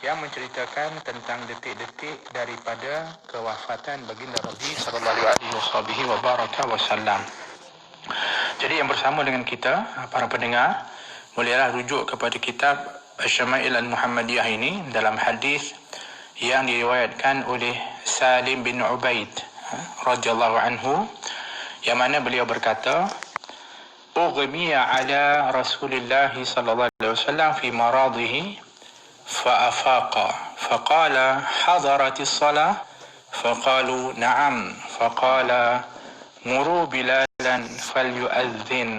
yang menceritakan tentang detik-detik daripada kewafatan baginda Nabi sallallahu alaihi wasallam. Jadi yang bersama dengan kita, para pendengar, bolehlah rujuk kepada kitab Asy-Syama'il Al-Muhammadiyah ini dalam hadis yang diriwayatkan oleh Salim bin Ubaid radhiyallahu anhu, yang mana beliau berkata, "Ughmiya ala Rasulillah sallallahu alaihi wasallam fi maradihi فأفاق فقال حضرت الصلاة فقالوا نعم فقال مروا بلالا فليؤذن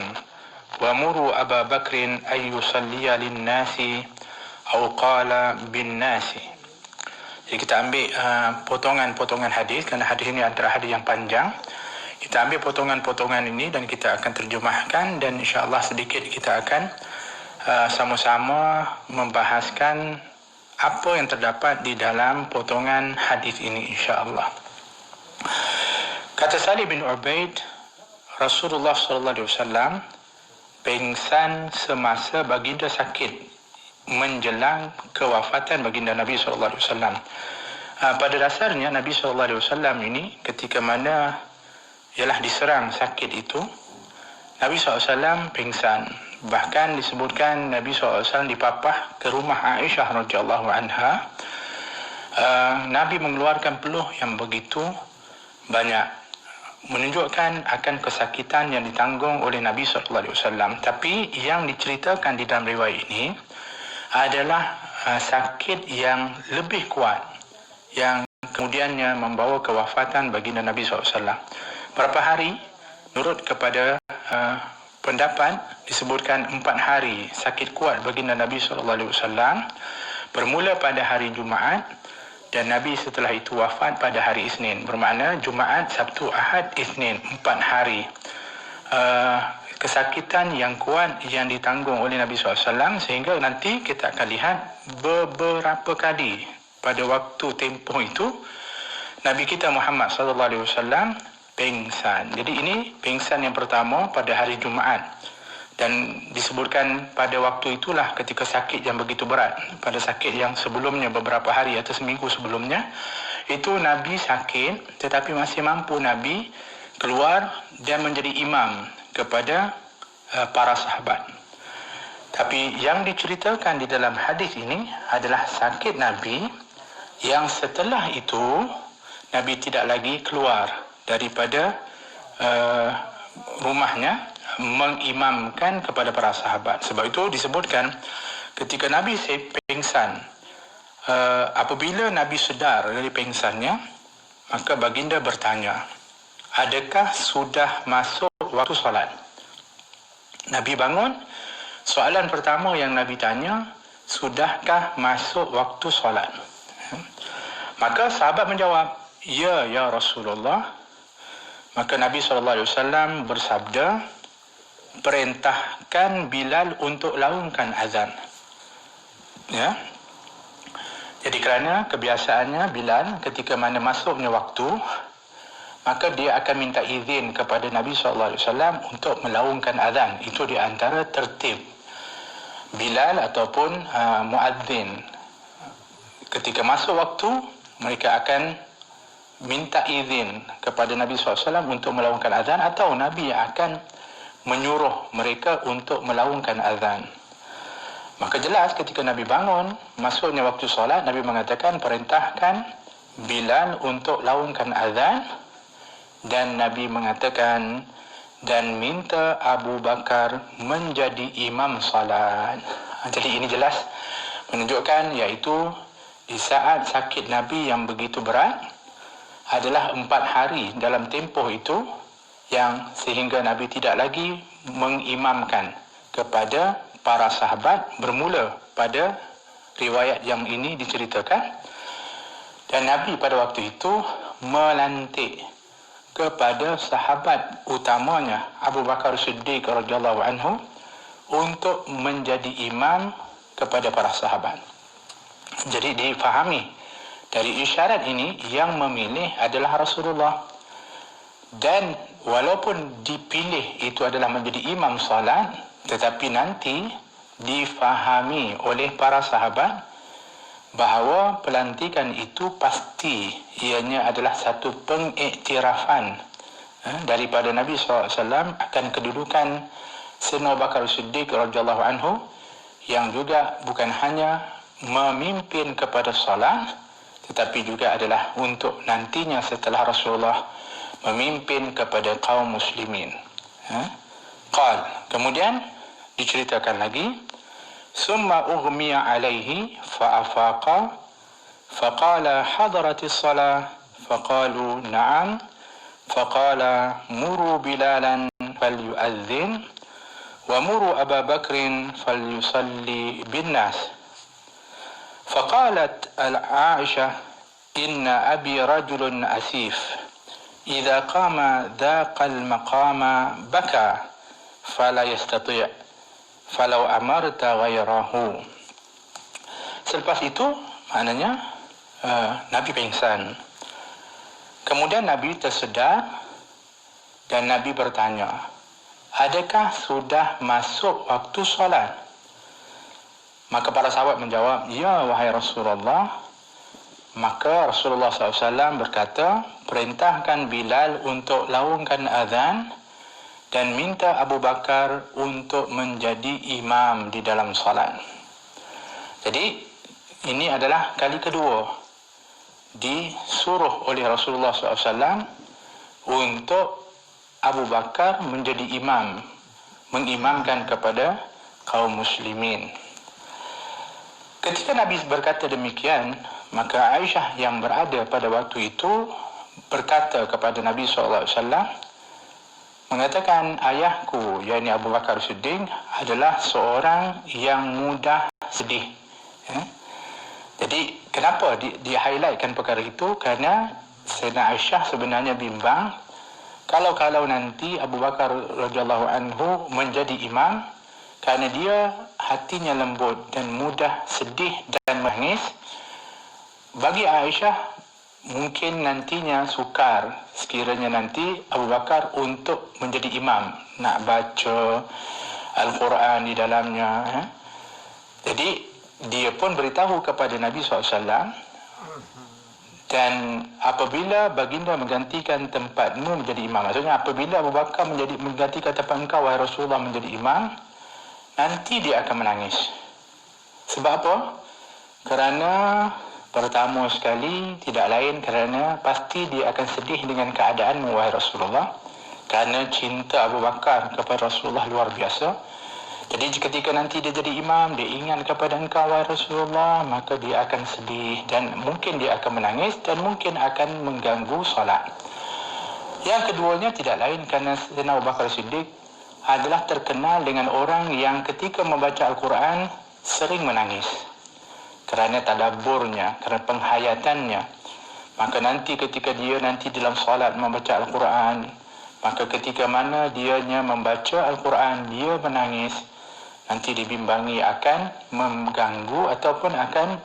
ومروا أبا بكر أن يصلي للناس أو قال بالناس." Jadi kita ambil potongan-potongan hadis, kerana hadis ini antara hadis yang panjang. Kita ambil potongan-potongan ini dan kita akan terjemahkan, dan insya-Allah sedikit kita akan sama-sama membahaskan apa yang terdapat di dalam potongan hadis ini, insya-Allah. Kata Salim bin Ubaid, Rasulullah sallallahu alaihi wasallam pingsan semasa baginda sakit menjelang kewafatan baginda Nabi sallallahu alaihi wasallam. Pada dasarnya Nabi sallallahu alaihi wasallam ini ketika mana ialah diserang sakit itu, Nabi SAW pingsan. Bahkan disebutkan Nabi SAW dipapah ke rumah Aisyah radhiyallahu anha. Nabi mengeluarkan peluh yang begitu banyak, menunjukkan akan kesakitan yang ditanggung oleh Nabi SAW. Tapi yang diceritakan di dalam riwayat ini adalah sakit yang lebih kuat, yang kemudiannya membawa kewafatan baginda Nabi SAW. Berapa hari? Menurut kepada pendapat disebutkan 4 hari sakit kuat baginda Nabi SAW, bermula pada hari Jumaat, dan Nabi setelah itu wafat pada hari Isnin. Bermakna Jumaat, Sabtu, Ahad, Isnin, 4 hari. Kesakitan yang kuat yang ditanggung oleh Nabi SAW, sehingga nanti kita akan lihat beberapa kali pada waktu tempoh itu Nabi kita Muhammad SAW pingsan. Jadi ini pingsan yang pertama pada hari Jumaat, dan disebutkan pada waktu itulah ketika sakit yang begitu berat. Pada sakit yang sebelumnya, beberapa hari atau seminggu sebelumnya, itu Nabi sakit tetapi masih mampu Nabi keluar dan menjadi imam kepada para sahabat. Tapi yang diceritakan di dalam hadis ini adalah sakit Nabi yang setelah itu Nabi tidak lagi keluar daripada rumahnya mengimamkan kepada para sahabat. Sebab itu disebutkan ketika Nabi pingsan, apabila Nabi sedar dari pingsannya, maka baginda bertanya, adakah sudah masuk waktu solat? Nabi bangun, soalan pertama yang Nabi tanya, sudahkah masuk waktu solat? Maka sahabat menjawab, ya Rasulullah. Maka Nabi SAW bersabda, perintahkan Bilal untuk laungkan azan. Ya. Jadi kerana kebiasaannya Bilal ketika mana masuknya waktu, maka dia akan minta izin kepada Nabi SAW untuk melaungkan azan. Itu di antara tertib Bilal ataupun muadzin. Ketika masuk waktu, mereka akan minta izin kepada Nabi SAW untuk melaungkan azan, atau Nabi akan menyuruh mereka untuk melaungkan azan. Maka jelas ketika Nabi bangun, masuknya waktu solat, Nabi mengatakan perintahkan Bilal untuk laungkan azan, dan Nabi mengatakan dan minta Abu Bakar menjadi imam salat. Jadi ini jelas menunjukkan iaitu di saat sakit Nabi yang begitu berat adalah 4 hari dalam tempoh itu, yang sehingga Nabi tidak lagi mengimamkan kepada para sahabat, bermula pada riwayat yang ini diceritakan. Dan Nabi pada waktu itu melantik kepada sahabat utamanya Abu Bakar Siddiq radhiyallahu anhu untuk menjadi imam kepada para sahabat. Jadi difahami dari isyarat ini yang memilih adalah Rasulullah. Dan walaupun dipilih itu adalah menjadi imam salat, tetapi nanti difahami oleh para sahabat bahawa pelantikan itu pasti ianya adalah satu pengiktirafan daripada Nabi SAW akan kedudukan Sayyidina Abu Bakar Siddiq radhiyallahu anhu, yang juga bukan hanya memimpin kepada salat, tetapi juga adalah untuk nantinya setelah Rasulullah memimpin kepada kaum muslimin. Kemudian diceritakan lagi, summa ughmiya alaihi fa'afaqa faqala hadaratis salah faqalu na'am faqala muru bilalan falyu'adzin wa muru Aba Bakrin falyusalli bin nas. Faqalat Aisyah inna abi rajulun asif idza qama dhaqal maqama baka fala yastati' falau amarta ghairahu. Selepas itu maknanya Nabi pingsan. Kemudian Nabi tersedar dan Nabi bertanya, adakah sudah masuk waktu solat? Maka para sahabat menjawab, ya wahai Rasulullah. Maka Rasulullah SAW berkata, perintahkan Bilal untuk laungkan azan dan minta Abu Bakar untuk menjadi imam di dalam salat. Jadi ini adalah kali kedua disuruh oleh Rasulullah SAW untuk Abu Bakar menjadi imam, mengimamkan kepada kaum muslimin. Ketika Nabi berkata demikian, maka Aisyah yang berada pada waktu itu berkata kepada Nabi SAW, mengatakan, ayahku, yakni Abu Bakar Siddiq, adalah seorang yang mudah sedih. Jadi kenapa di-highlightkan perkara itu? Kerana Sayyidina Aisyah sebenarnya bimbang kalau nanti Abu Bakar radhiyallahu anhu menjadi imam, kerana dia hatinya lembut dan mudah sedih dan menangis. Bagi Aisyah mungkin nantinya sukar sekiranya nanti Abu Bakar untuk menjadi imam, nak baca Al-Quran di dalamnya. Jadi dia pun beritahu kepada Nabi SAW, dan apabila baginda menggantikan tempatmu menjadi imam, maksudnya apabila Abu Bakar menggantikan tempat engkau wahai Rasulullah menjadi imam, nanti dia akan menangis. Sebab apa? Kerana pertama sekali, tidak lain kerana pasti dia akan sedih dengan keadaanmu wahai Rasulullah, kerana cinta Abu Bakar kepada Rasulullah luar biasa. Jadi ketika nanti dia jadi imam, dia ingat kepada engkau wahai Rasulullah, maka dia akan sedih dan mungkin dia akan menangis dan mungkin akan mengganggu solat. Yang keduanya tidak lain kerana Sayyidina Abu Bakar Siddiq adalah terkenal dengan orang yang ketika membaca Al-Quran sering menangis kerana tadabburnya, kerana penghayatannya. Maka nanti ketika dia nanti dalam solat membaca Al-Quran, maka ketika mana dianya membaca Al-Quran dia menangis, nanti dibimbangi akan mengganggu ataupun akan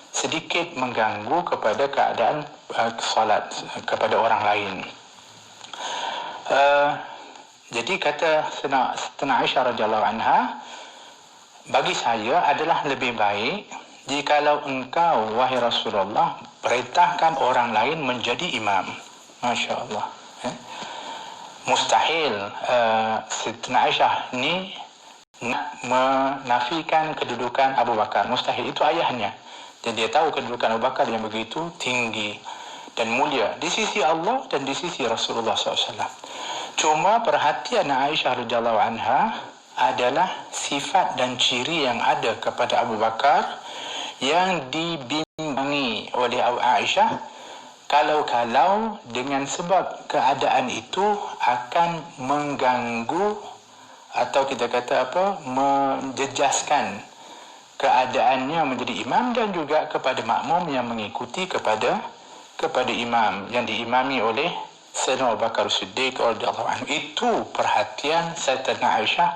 sedikit mengganggu kepada keadaan solat kepada orang lain. Jadi kata Sayyidina Aisyah radhiyallahu anha, bagi saya adalah lebih baik jikalau engkau wahai Rasulullah perintahkan orang lain menjadi imam. Masya Allah. Mustahil Sayyidina Aisyah ni nak menafikan kedudukan Abu Bakar. Mustahil, itu ayahnya. Dan dia tahu kedudukan Abu Bakar yang begitu tinggi dan mulia di sisi Allah dan di sisi Rasulullah SAW. Cuma perhatian Aisyah radhiyallahu anha adalah sifat dan ciri yang ada kepada Abu Bakar yang dibimbangi oleh Aisyah, kalau dengan sebab keadaan itu akan mengganggu atau kita kata menjejaskan keadaannya menjadi imam dan juga kepada makmum yang mengikuti kepada imam yang diimami oleh Sayyidina Abu Bakar Siddiq radhiyallahu anhu. Itu perhatian Sayyidatina Aisyah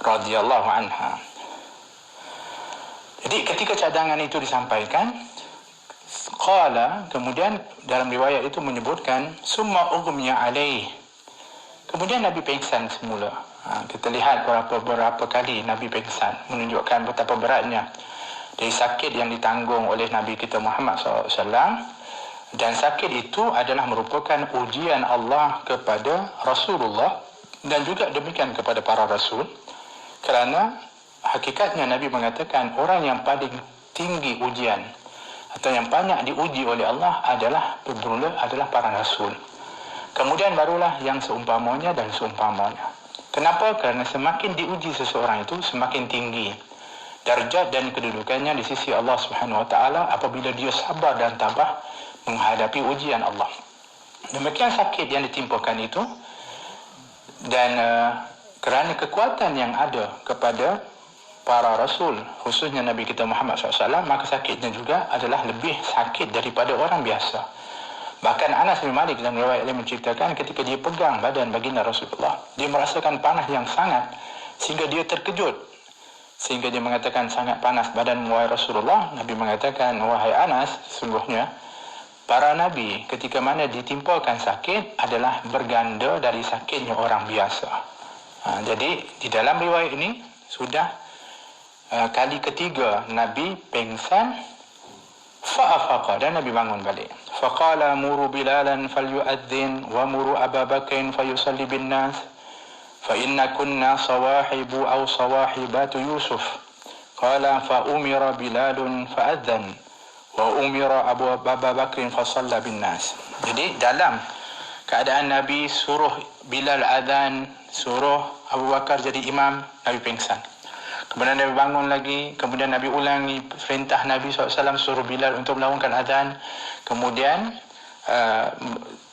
radhiyallahu anha. Jadi ketika cadangan itu disampaikan, qala, kemudian dalam riwayat itu menyebutkan summa ughmiya alaih, kemudian Nabi pingsan semula. Kita lihat beberapa kali Nabi pingsan, menunjukkan betapa beratnya dari sakit yang ditanggung oleh Nabi kita Muhammad SAW. Dan sakit itu adalah merupakan ujian Allah kepada Rasulullah dan juga demikian kepada para Rasul. Kerana hakikatnya Nabi mengatakan orang yang paling tinggi ujian atau yang banyak diuji oleh Allah bermula adalah para Rasul. Kemudian barulah yang seumpamanya dan seumpamanya. Kenapa? Kerana semakin diuji seseorang itu, semakin tinggi darjat dan kedudukannya di sisi Allah Subhanahu Wa Taala apabila dia sabar dan tabah menghadapi ujian Allah. Demikian sakit yang ditimpakan itu, dan kerana kekuatan yang ada kepada para Rasul, khususnya Nabi kita Muhammad SAW, maka sakitnya juga adalah lebih sakit daripada orang biasa. Bahkan Anas bin Malik dalam riwayat lain menceritakan ketika dia pegang badan baginda Rasulullah, dia merasakan panas yang sangat sehingga dia terkejut. Sehingga dia mengatakan, sangat panas badan wahai Rasulullah. Nabi mengatakan, wahai Anas, sesungguhnya para Nabi ketika mana ditimpakan sakit adalah berganda dari sakitnya orang biasa. Jadi di dalam riwayat ini sudah kali ketiga Nabi pengsan, fa'afaqa, dan Nabi bangun balik. Faqala muru Bilalan falyu'adzin wa muru Aba Bakrin fayusalli bin nas fa inna kunna sawahibu aw sawahibatu Yusuf. Qala fa umira Bilalun fa'adzan wa umira Abu Bakrin fa shalla bin nas. Jadi dalam keadaan Nabi suruh Bilal azan, suruh Abu Bakar jadi imam, Nabi pingsan. Kemudian Nabi bangun lagi, kemudian Nabi ulangi perintah Nabi SAW suruh Bilal untuk melakukan azan. Kemudian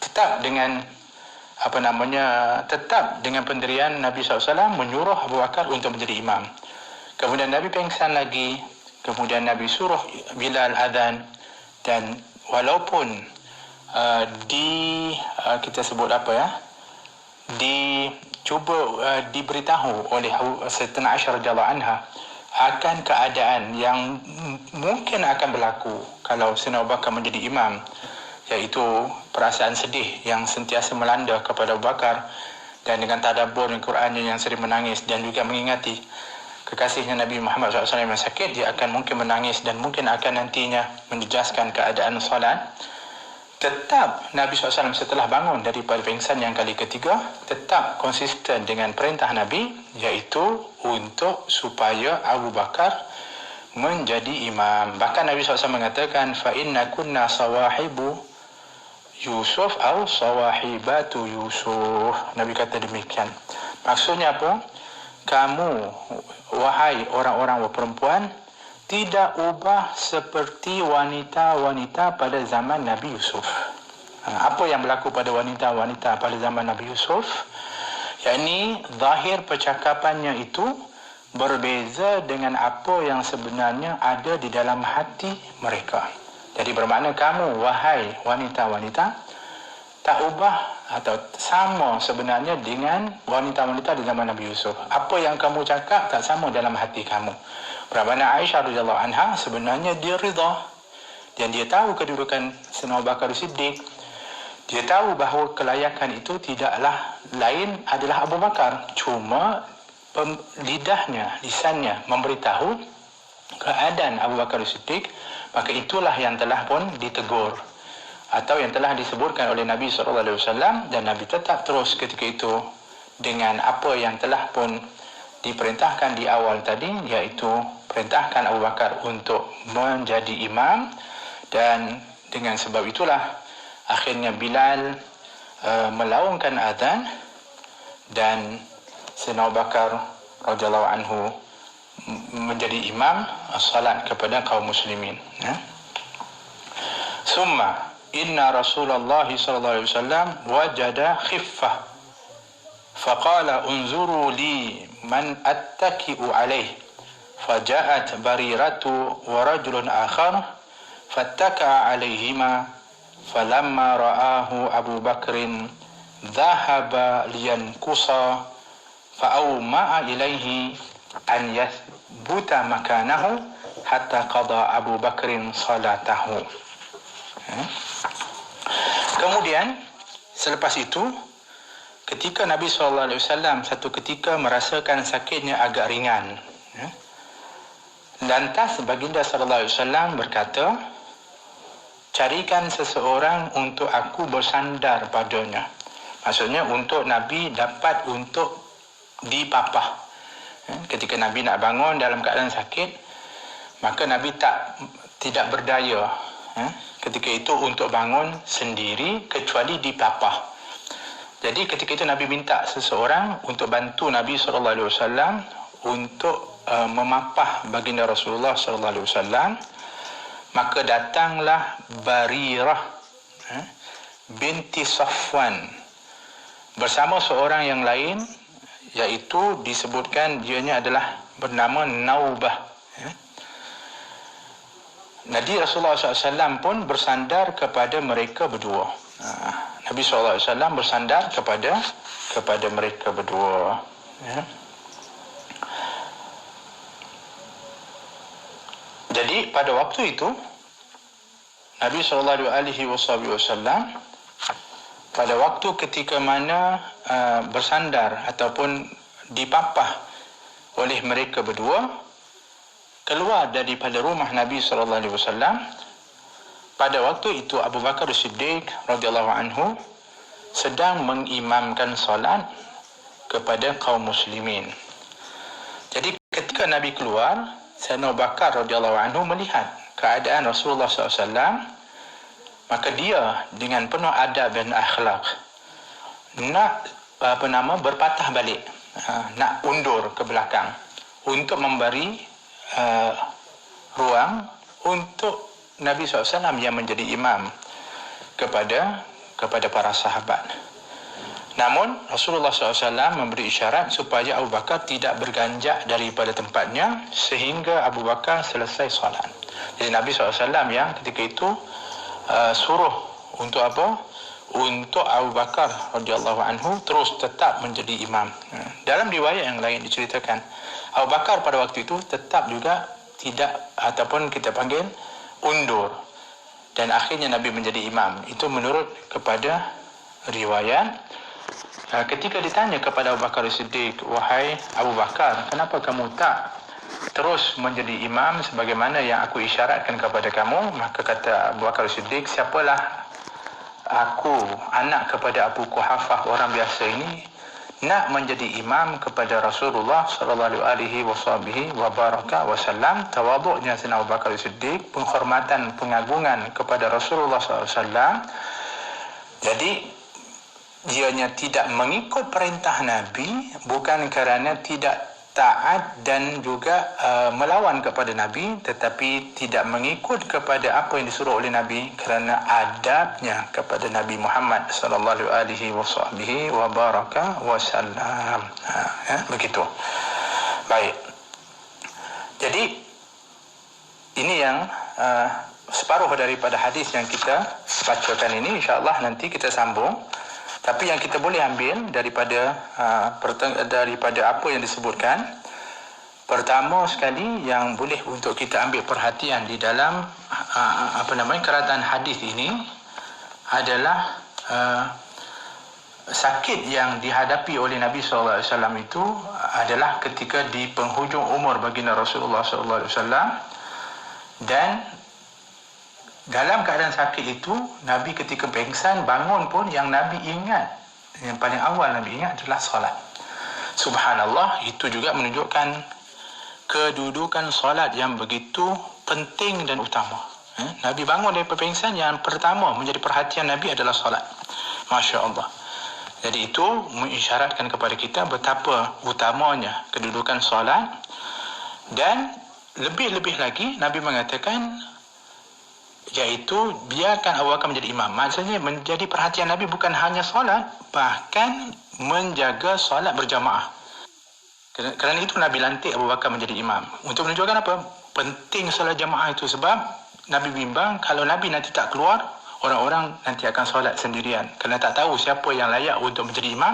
tetap dengan pendirian Nabi SAW menyuruh Abu Bakar untuk menjadi imam. Kemudian Nabi pingsan lagi, kemudian Nabi suruh Bilal azan, dan walaupun kita sebut diberitahu oleh Sayyidatina Aisyah radhiyallahu anha akan keadaan yang mungkin akan berlaku kalau Sayyidina Abu Bakar menjadi imam, iaitu perasaan sedih yang sentiasa melanda kepada Abu Bakar, dan dengan tadabbur Al-Qurannya yang sering menangis, dan juga mengingati kekasihnya Nabi Muhammad SAW yang sakit, dia akan mungkin menangis dan mungkin akan nantinya menjejaskan keadaan salat. Tetap Nabi SAW setelah bangun daripada pingsan yang kali ketiga, tetap konsisten dengan perintah Nabi, iaitu untuk supaya Abu Bakar menjadi imam. Bahkan Nabi SAW mengatakan, fa inna kunna sawahibu Yusuf atau sawahibatu Yusuf. Nabi kata demikian. Maksudnya apa? Kamu, wahai orang-orang perempuan, tidak ubah seperti wanita-wanita pada zaman Nabi Yusuf. Apa yang berlaku pada wanita-wanita pada zaman Nabi Yusuf? Yakni zahir percakapannya itu berbeza dengan apa yang sebenarnya ada di dalam hati mereka. Jadi bermakna kamu, wahai wanita-wanita, tak ubah atau sama sebenarnya dengan wanita-wanita di zaman Nabi Yusuf. Apa yang kamu cakap tak sama dalam hati kamu. Bermakna Aisyah radhiyallahu anha sebenarnya dia rida, dan dia tahu kedudukan Sayyidina Abu Bakar Siddiq. Dia tahu bahawa kelayakan itu tidaklah lain adalah Abu Bakar. Cuma lisannya memberitahu keadaan Abu Bakar Siddiq, maka itulah yang telah pun ditegur atau yang telah disebutkan oleh Nabi SAW, dan Nabi tetap terus ketika itu dengan apa yang telah pun diperintahkan di awal tadi, iaitu perintahkan Abu Bakar untuk menjadi imam. Dan dengan sebab itulah akhirnya Bilal melaungkan azan, dan Sayyidina Abu Bakar radhiyallahu anhu menjadi imam salat kepada kaum muslimin. Summa inna Rasulullah sallallahu alaihi wasallam wajada khiffah faqala unzuru li man attaki'u alaih, faja'at bariratu wa rajulun akhar fattaka'a alaihima, falamma ra'ahu Abu Bakrin dhahaba liyankusa fa'awma'a ilaihi an yathbuta makanahu hatta qada Abu Bakrin salatahu. Kemudian selepas itu ketika Nabi SAW satu ketika merasakan sakitnya agak ringan, lantas baginda SAW berkata, carikan seseorang untuk aku bersandar padanya. Maksudnya untuk Nabi dapat untuk dipapah. Ketika Nabi nak bangun dalam keadaan sakit, maka Nabi tidak berdaya ketika itu untuk bangun sendiri kecuali dipapah. Jadi ketika itu Nabi minta seseorang untuk bantu Nabi SAW untuk memapah baginda Rasulullah SAW. Maka datanglah Barirah binti Safwan bersama seorang yang lain, iaitu disebutkan dianya adalah bernama Naubah. Nabi Rasulullah SAW pun bersandar kepada mereka berdua. Nabi SAW bersandar kepada mereka berdua. Jadi pada waktu itu Nabi SAW pada waktu ketika mana bersandar ataupun dipapah oleh mereka berdua, keluar daripada rumah Nabi SAW. Pada waktu itu Abu Bakar As-Siddiq radhiyallahu anhu sedang mengimamkan solat kepada kaum muslimin. Jadi ketika Nabi keluar, Sayyidina Abu Bakar radhiyallahu anhu melihat keadaan Rasulullah SAW, maka dia dengan penuh adab dan akhlak nak berpatah balik, nak undur ke belakang untuk memberi ruang untuk Nabi SAW yang menjadi imam kepada para sahabat. Namun Rasulullah SAW memberi isyarat supaya Abu Bakar tidak berganjak daripada tempatnya sehingga Abu Bakar selesai solat. Jadi Nabi SAW yang ketika itu suruh untuk apa? Untuk Abu Bakar radhiyallahu anhu terus tetap menjadi imam. Dalam riwayat yang lain diceritakan, Abu Bakar pada waktu itu tetap juga tidak, ataupun kita panggil undur, dan akhirnya Nabi menjadi imam. Itu menurut kepada riwayat. Ketika ditanya kepada Abu Bakar As-Siddiq, wahai Abu Bakar, kenapa kamu tak terus menjadi imam sebagaimana yang aku isyaratkan kepada kamu? Maka kata Abu Bakar As-Siddiq, siapalah aku, anak kepada Abu Quhafah, orang biasa ini, nak menjadi imam kepada Rasulullah sallallahu alaihi wasallam. Tawaduknya Sayyidina Abu Bakar As-Siddiq, penghormatan, pengagungan kepada Rasulullah sallallahu alaihi wasallam. Jadi dianya tidak mengikut perintah Nabi bukan kerana tidak taat dan juga melawan kepada Nabi, tetapi tidak mengikut kepada apa yang disuruh oleh Nabi kerana adabnya kepada Nabi Muhammad sallallahu alaihi wasallam. Begitu. Baik. Jadi ini yang separuh daripada hadis yang kita bacakan ini. InsyaAllah nanti kita sambung. Tapi yang kita boleh ambil daripada apa yang disebutkan, pertama sekali yang boleh untuk kita ambil perhatian di dalam kerataan hadis ini adalah sakit yang dihadapi oleh Nabi SAW itu adalah ketika di penghujung umur baginda Rasulullah SAW, dan dalam keadaan sakit itu Nabi ketika pengsan bangun pun yang Nabi ingat, yang paling awal Nabi ingat adalah solat. Subhanallah, itu juga menunjukkan kedudukan solat yang begitu penting dan utama. Nabi bangun dari pengsan, yang pertama menjadi perhatian Nabi adalah solat. Masya Allah. Jadi itu mengisyaratkan kepada kita betapa utamanya kedudukan solat. Dan lebih-lebih lagi Nabi mengatakan, iaitu biarkan Abu Bakar menjadi imam. Maksudnya menjadi perhatian Nabi bukan hanya solat, bahkan menjaga solat berjamaah. Kerana itu Nabi lantik Abu Bakar menjadi imam. Untuk menunjukkan apa? Penting solat jamaah itu, sebab Nabi bimbang kalau Nabi nanti tak keluar, orang-orang nanti akan solat sendirian. Kerana tak tahu siapa yang layak untuk menjadi imam.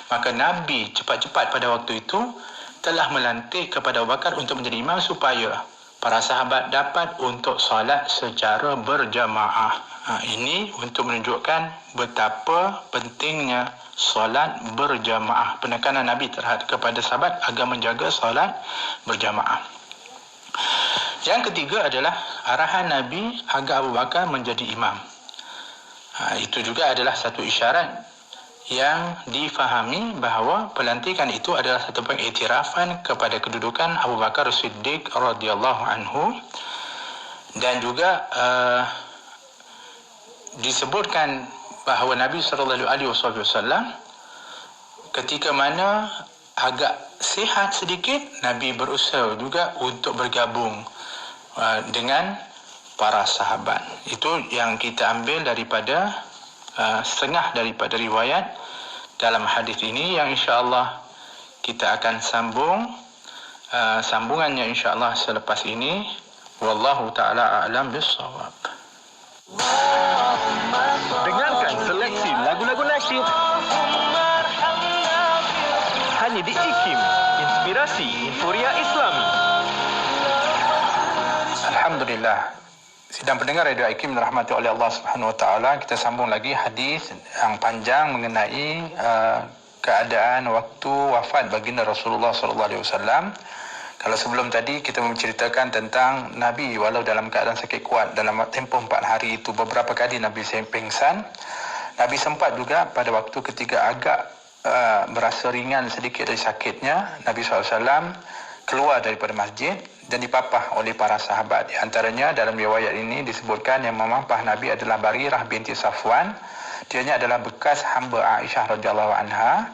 Maka Nabi cepat-cepat pada waktu itu telah melantik kepada Abu Bakar untuk menjadi imam supaya para sahabat dapat untuk solat secara berjamaah. Ini untuk menunjukkan betapa pentingnya solat berjamaah. Penekanan Nabi terhadap kepada sahabat agar menjaga solat berjamaah. Yang ketiga adalah arahan Nabi agar Abu Bakar menjadi imam. Itu juga adalah satu isyarat yang difahami bahawa pelantikan itu adalah satu pengiktirafan kepada kedudukan Abu Bakar Siddiq radhiyallahu anhu, dan juga disebutkan bahawa Nabi SAW ketika mana agak sihat sedikit, Nabi berusaha juga untuk bergabung dengan para sahabat. Itu yang kita ambil daripada setengah daripada riwayat dalam hadis ini, yang insya-Allah kita akan sambungannya insya-Allah selepas ini. Wallahu taala a'lam bis-shawab. Dengarkan seleksi lagu-lagu nasyid hanya di IKIM, Inspirasi Inforia Islami. Alhamdulillah. Sidang pendengar Radio IKIM dirahmati oleh Allah Subhanahu Wa Taala, kita sambung lagi hadis yang panjang mengenai keadaan waktu wafat baginda Rasulullah sallallahu alaihi wasallam. Kalau sebelum tadi kita menceritakan tentang Nabi walau dalam keadaan sakit kuat dalam tempoh 4 hari itu beberapa kali Nabi pingsan. Nabi sempat juga pada waktu ketika agak berasa ringan sedikit dari sakitnya, Nabi SAW keluar daripada masjid dan dipapah oleh para sahabat. Di antaranya dalam riwayat ini disebutkan yang memapah Nabi adalah Barirah binti Safwan. Dianya adalah bekas hamba Aisyah radhiyallahu anha,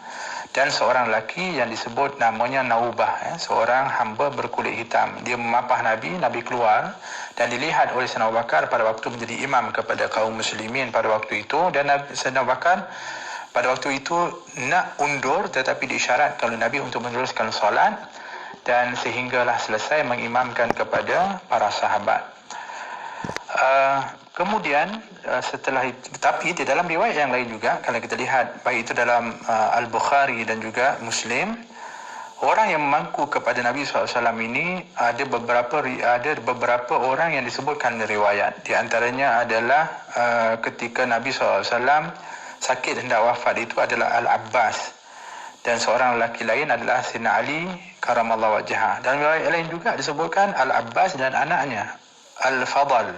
dan seorang lelaki yang disebut namanya Naubah, seorang hamba berkulit hitam. Dia memapah Nabi, Nabi keluar dan dilihat oleh Sayyidina Abu Bakar pada waktu menjadi imam kepada kaum muslimin pada waktu itu, dan Sayyidina Abu Bakar pada waktu itu nak undur, tetapi diisyarat kalau Nabi untuk meneruskan solat, dan sehinggalah selesai mengimamkan kepada para sahabat. Kemudian setelah itu, tapi di dalam riwayat yang lain juga, kalau kita lihat baik itu dalam Al-Bukhari dan juga Muslim, orang yang memangku kepada Nabi SAW ini ada beberapa orang yang disebutkan di riwayat. Di antaranya adalah ketika Nabi SAW sakit hendak wafat itu adalah Al-Abbas, dan seorang lelaki lain adalah Sayyidina Ali karamallahu wajhah. Dalam riwayat lain juga disebutkan Al-Abbas dan anaknya Al-Fadl.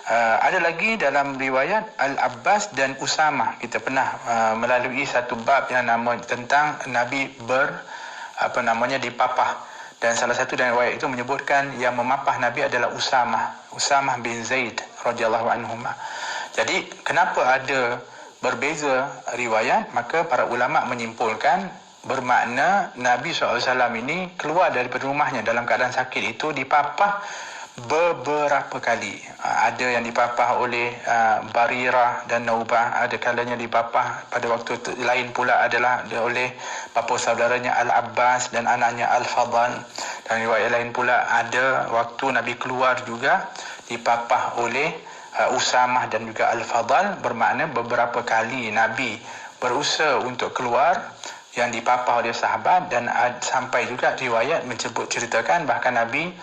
Ada lagi dalam riwayat Al-Abbas dan Usamah. Kita pernah melalui satu bab yang nama tentang Nabi dipapah, dan salah satu dari riwayat itu menyebutkan yang memapah Nabi adalah Usamah bin Zaid radhiyallahu anhuma. Jadi kenapa ada berbeza riwayat? Maka para ulama menyimpulkan bermakna Nabi SAW ini keluar daripada rumahnya dalam keadaan sakit itu dipapah beberapa kali. Ada yang dipapah oleh Barirah dan Naubah, ada kalanya dipapah pada waktu lain pula adalah oleh bapa saudaranya Al-Abbas dan anaknya Al-Fadl. Dan riwayat lain pula ada waktu Nabi keluar juga dipapah oleh Usamah dan juga Al-Fadl, bermakna beberapa kali Nabi berusaha untuk keluar yang dipapah oleh sahabat, dan sampai juga riwayat ceritakan bahkan Nabi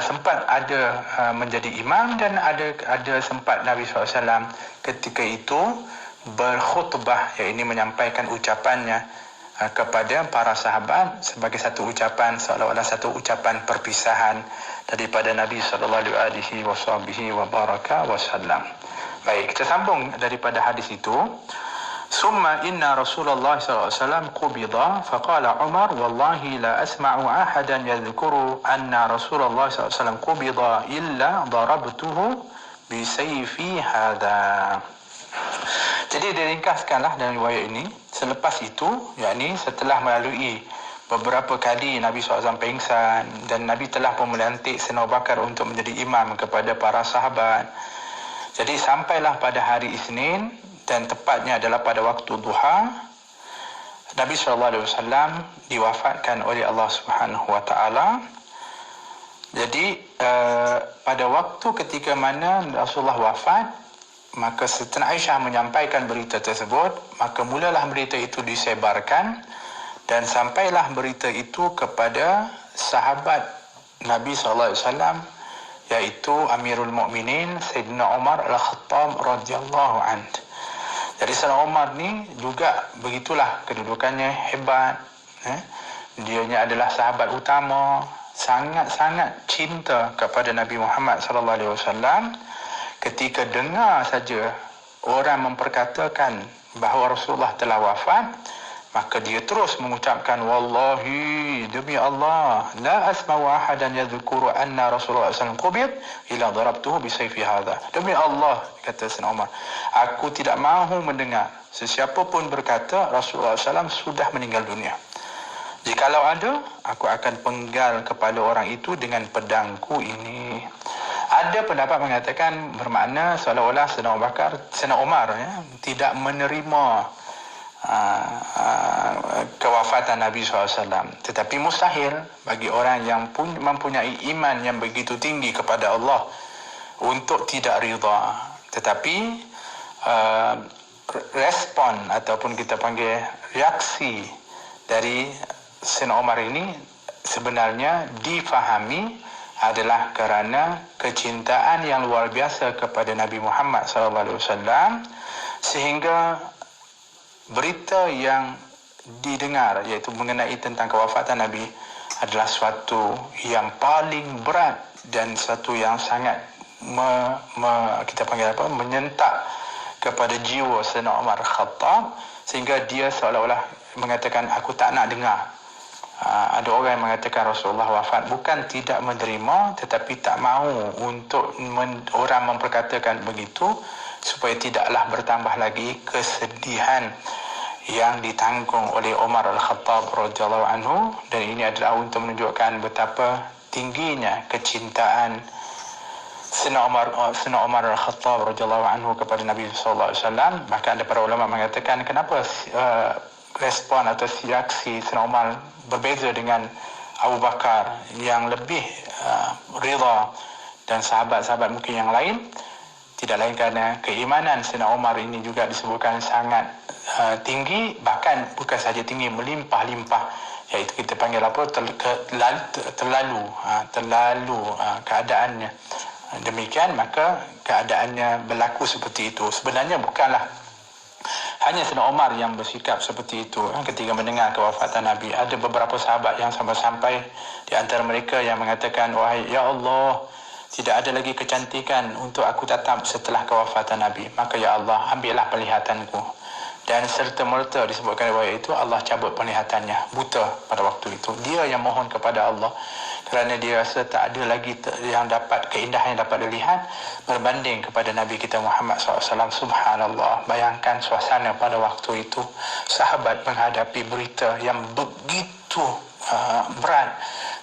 sempat ada menjadi imam, dan ada sempat Nabi SAW ketika itu berkhutbah, iaitu menyampaikan ucapannya kepada para sahabat sebagai satu ucapan, seolah-olah satu ucapan perpisahan daripada Nabi sallallahu alaihi wasallam. Baik, kita sambung daripada hadis itu. Summa inna Rasulullah sallallahu alaihi wasallam qubida faqala Umar wallahi la asma'u ahadan yadhkuru anna Rasulullah sallallahu alaihi wasallam qubida illa darabtuhu bi sayfi hadha. Jadi diringkaskanlah dalam riwayat ini, selepas itu, yakni setelah melalui beberapa kali Nabi SAW pingsan dan Nabi telah pun melantik Sayyidina Abu Bakar untuk menjadi imam kepada para sahabat. Jadi sampailah pada hari Isnin, dan tepatnya adalah pada waktu duha, Nabi SAW diwafatkan oleh Allah Subhanahu Wa Taala. Jadi pada waktu ketika mana Rasulullah wafat, maka Siti Aisyah menyampaikan berita tersebut, maka mulalah berita itu disebarkan dan sampailah berita itu kepada sahabat Nabi SAW, iaitu Amirul Mukminin Sayyidina Umar Al-Khattab radhiyallahu anhu. Jadi Sayyidina Umar ni juga begitulah kedudukannya hebat. Dianya adalah sahabat utama, sangat-sangat cinta kepada Nabi Muhammad sallallahu alaihi wasallam. Ketika dengar saja orang memperkatakan bahawa Rasulullah telah wafat, maka dia terus mengucapkan, wallahi, demi Allah, la asma'u ahadan yadhkuru anna Rasulullah SAW qubid ila darabtuhu bisayfi hadha. Demi Allah, kata Sayyidina Umar, aku tidak mahu mendengar sesiapa pun berkata Rasulullah SAW sudah meninggal dunia. Jikalau ada, aku akan penggal kepala orang itu dengan pedangku ini. Ada pendapat mengatakan bermakna seolah-olah Sayyidina Umar tidak menerima kewafatan Nabi SAW. Tetapi mustahil bagi orang yang mempunyai iman yang begitu tinggi kepada Allah untuk tidak rida. Tetapi respon ataupun kita panggil reaksi dari Sayyidina Umar ini sebenarnya difahami adalah kerana kecintaan yang luar biasa kepada Nabi Muhammad SAW, sehingga berita yang didengar iaitu mengenai tentang kewafatan Nabi adalah suatu yang paling berat dan satu yang sangat kita panggil menyentak kepada jiwa Sayyidina Umar Khattab, sehingga dia seolah-olah mengatakan, aku tak nak dengar. Ada orang yang mengatakan Rasulullah wafat bukan tidak menerima, tetapi tak mahu untuk orang memperkatakan begitu, supaya tidaklah bertambah lagi kesedihan yang ditanggung oleh Umar Al-Khattab radhiyallahu anhu. Dan ini adalah untuk menunjukkan betapa tingginya kecintaan Sayyidina Umar Al-Khattab radhiyallahu anhu kepada Nabi sallallahu alaihi wasallam. Bahkan ada para ulama mengatakan kenapa respon atau reaksi Sayyidina Umar berbeza dengan Abu Bakar yang lebih rida dan sahabat-sahabat mungkin yang lain. Tidak lain kerana keimanan Sayyidina Umar ini juga disebutkan sangat tinggi, bahkan bukan sahaja tinggi, melimpah-limpah, iaitu kita panggil apa, terlalu keadaannya demikian, maka keadaannya berlaku seperti itu. Sebenarnya bukanlah hanya Sayyidina Umar yang bersikap seperti itu. Ketika mendengar kewafatan Nabi, ada beberapa sahabat yang sampai-sampai di antara mereka yang mengatakan, wahai ya Allah, tidak ada lagi kecantikan untuk aku tatap setelah kewafatan Nabi, maka ya Allah, ambillah penglihatanku. Dan serta-merta disebutkan riwayat itu, Allah cabut penglihatannya, buta pada waktu itu. Dia yang mohon kepada Allah kerana dia rasa tak ada lagi yang dapat, keindahan yang dapat dilihat berbanding kepada Nabi kita Muhammad SAW. Subhanallah, bayangkan suasana pada waktu itu, sahabat menghadapi berita yang begitu berat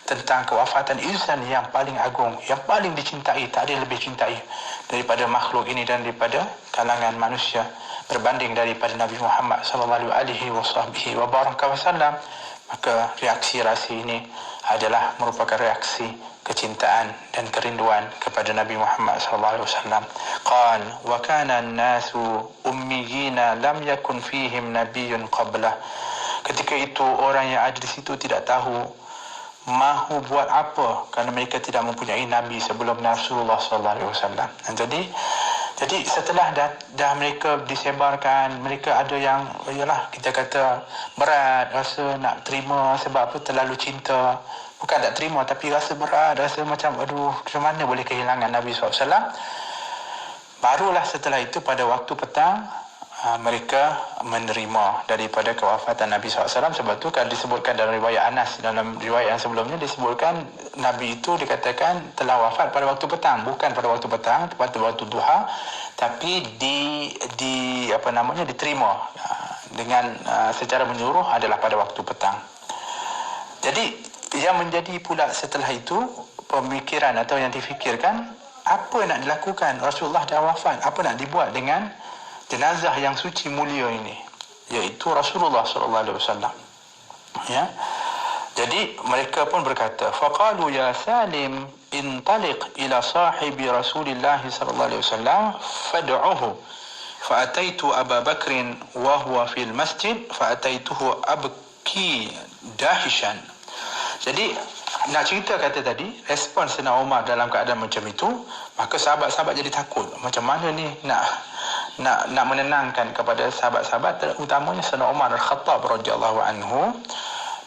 tentang kewafatan insan yang paling agung, yang paling dicintai, tak ada lebih cintai daripada makhluk ini dan daripada kalangan manusia, berbanding daripada Nabi Muhammad sallallahu alaihi wasallam. Maka reaksi ini adalah merupakan reaksi kecintaan dan kerinduan kepada Nabi Muhammad sallallahu alaihi wasallam. Qal wa kana an-nasu ummiyina lam yakun fihim nabiyyun qablah. Ketika itu orang yang ada di situ tidak tahu mahu buat apa kerana mereka tidak mempunyai nabi sebelum Rasulullah sallallahu alaihi wasallam. Jadi setelah dah mereka disebarkan, mereka ada yang ialah kita kata berat, rasa nak terima sebab apa, terlalu cinta. Bukan tak terima, tapi rasa berat, rasa macam aduh, macam mana boleh kehilangan Nabi SAW. Barulah setelah itu pada waktu petang mereka menerima daripada kewafatan Nabi SAW. Sebab tu kan disebutkan dalam riwayat Anas, dalam riwayat yang sebelumnya disebutkan Nabi itu dikatakan telah wafat pada waktu petang, bukan pada waktu petang, pada waktu duha, tapi diterima dengan secara menyeluruh adalah pada waktu petang. Jadi yang menjadi pula setelah itu pemikiran atau yang difikirkan, apa nak dilakukan, Rasulullah dah wafat, apa nak dibuat dengan jenazah yang suci mulia ini, iaitu Rasulullah sallallahu alaihi wasallam. Ya. Jadi mereka pun berkata, faqalu ya Salim intaliq ila sahibi Rasulillah sallallahu alaihi wasallam fad'uhu. Fa'ataitu Abu Bakr wa huwa fil masjid fa'ataituhu abki dahishan. Jadi nak cerita kata tadi, respon Sayyidina Umar dalam keadaan macam itu, maka sahabat-sahabat jadi takut. Macam mana ni nak menenangkan kepada sahabat-sahabat, terutamanya Sayyidina Umar Al-Khattab radhiyallahu anhu,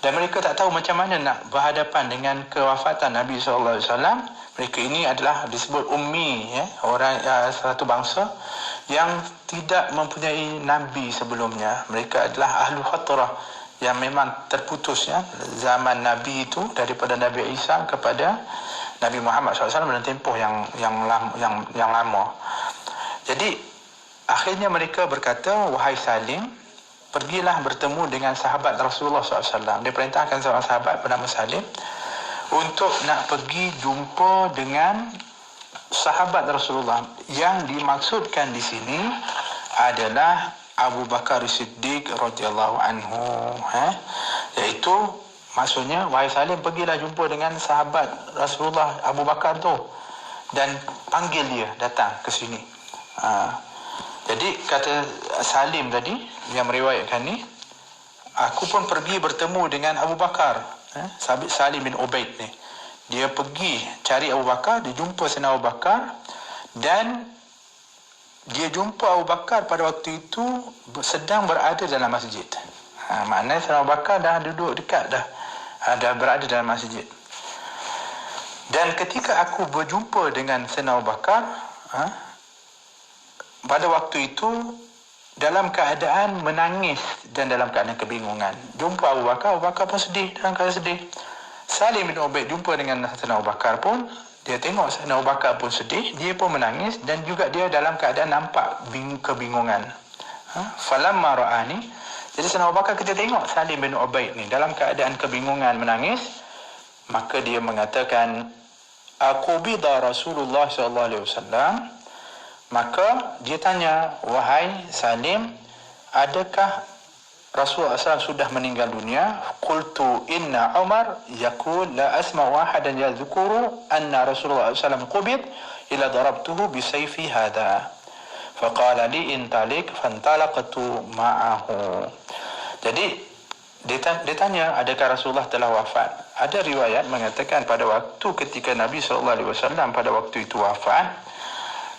dan mereka tak tahu macam mana nak berhadapan dengan kewafatan Nabi sallallahu alaihi wasallam. Mereka ini adalah disebut ummi, orang satu bangsa yang tidak mempunyai nabi sebelumnya. Mereka adalah ahlu fatrah yang memang terputus zaman Nabi itu daripada Nabi Isa kepada Nabi Muhammad SAW dalam tempoh yang lama. Jadi akhirnya mereka berkata, wahai Salim, pergilah bertemu dengan sahabat Rasulullah SAW. Dia perintahkan seorang sahabat bernama Salim untuk nak pergi jumpa dengan sahabat Rasulullah. Yang dimaksudkan di sini adalah Abu Bakar Siddiq radhiyallahu anhu, iaitu maksudnya, wahai Salim, pergilah jumpa dengan sahabat Rasulullah Abu Bakar tu dan panggil dia datang ke sini. Jadi kata Salim tadi yang meriwayatkan ni, aku pun pergi bertemu dengan Abu Bakar. Sahabat Salim bin Ubaid ni, dia pergi cari Abu Bakar, dia jumpa Sayyidina Abu Bakar, dan dia jumpa Abu Bakar pada waktu itu sedang berada dalam masjid. Maknanya Sayyidina Abu Bakar dah duduk dekat dah berada dalam masjid. Dan ketika aku berjumpa dengan Sayyidina Abu Bakar, pada waktu itu dalam keadaan menangis dan dalam keadaan kebingungan. Jumpa Abu Bakar pun sedih, dalam keadaan sedih. Salim bin Ubaid jumpa dengan Sayyidina Abu Bakar pun, dia tengok Sayyidina Abu Bakar pun sedih, dia pun menangis, dan juga dia dalam keadaan nampak kebingungan. Falamma ra'ani, jadi Sayyidina Abu Bakar kita tengok Salim bin Ubaid ni dalam keadaan kebingungan menangis, maka dia mengatakan, aqubida Rasulullah sallallahu alaihi wasallam. Maka dia tanya, wahai Salim, adakah Rasulullah SAW sudah meninggal dunia? Qultu inna Umar yaqul la asma wahadan yadhkuru anna Rasulullah SAW qubid ila darabtuhu bisayfi hadha. Faqala li intalik fantalaqtu ma'ahu. Jadi dia tanya, adakah Rasulullah telah wafat? Ada riwayat mengatakan pada waktu ketika Nabi SAW pada waktu itu wafat,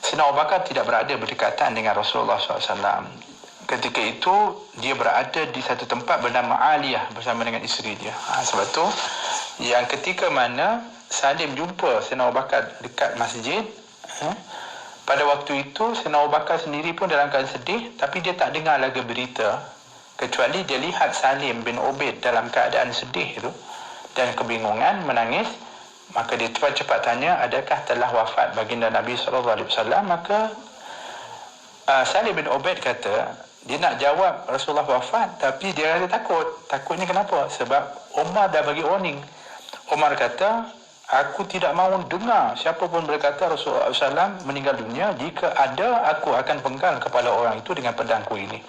Sayyidina Abu Bakar tidak berada berdekatan dengan Rasulullah SAW. Ketika itu dia berada di satu tempat bernama Aliyah bersama dengan isteri dia. Sebab tu yang ketika mana Salim jumpa Sayyidina Abu Bakar dekat masjid, pada waktu itu Sayyidina Abu Bakar sendiri pun dalam keadaan sedih, tapi dia tak dengar lagi berita, kecuali dia lihat Salim bin Ubaid dalam keadaan sedih itu dan kebingungan, menangis. Maka dia cepat-cepat tanya, adakah telah wafat baginda Nabi SAW? Maka Salim bin Ubaid kata, dia nak jawab Rasulullah wafat, tapi dia rasa takut. Takutnya kenapa? Sebab Umar dah bagi warning. Umar kata, aku tidak mahu dengar siapa pun berkata Rasulullah SAW meninggal dunia. Jika ada, aku akan penggal kepala orang itu dengan pedangku ini.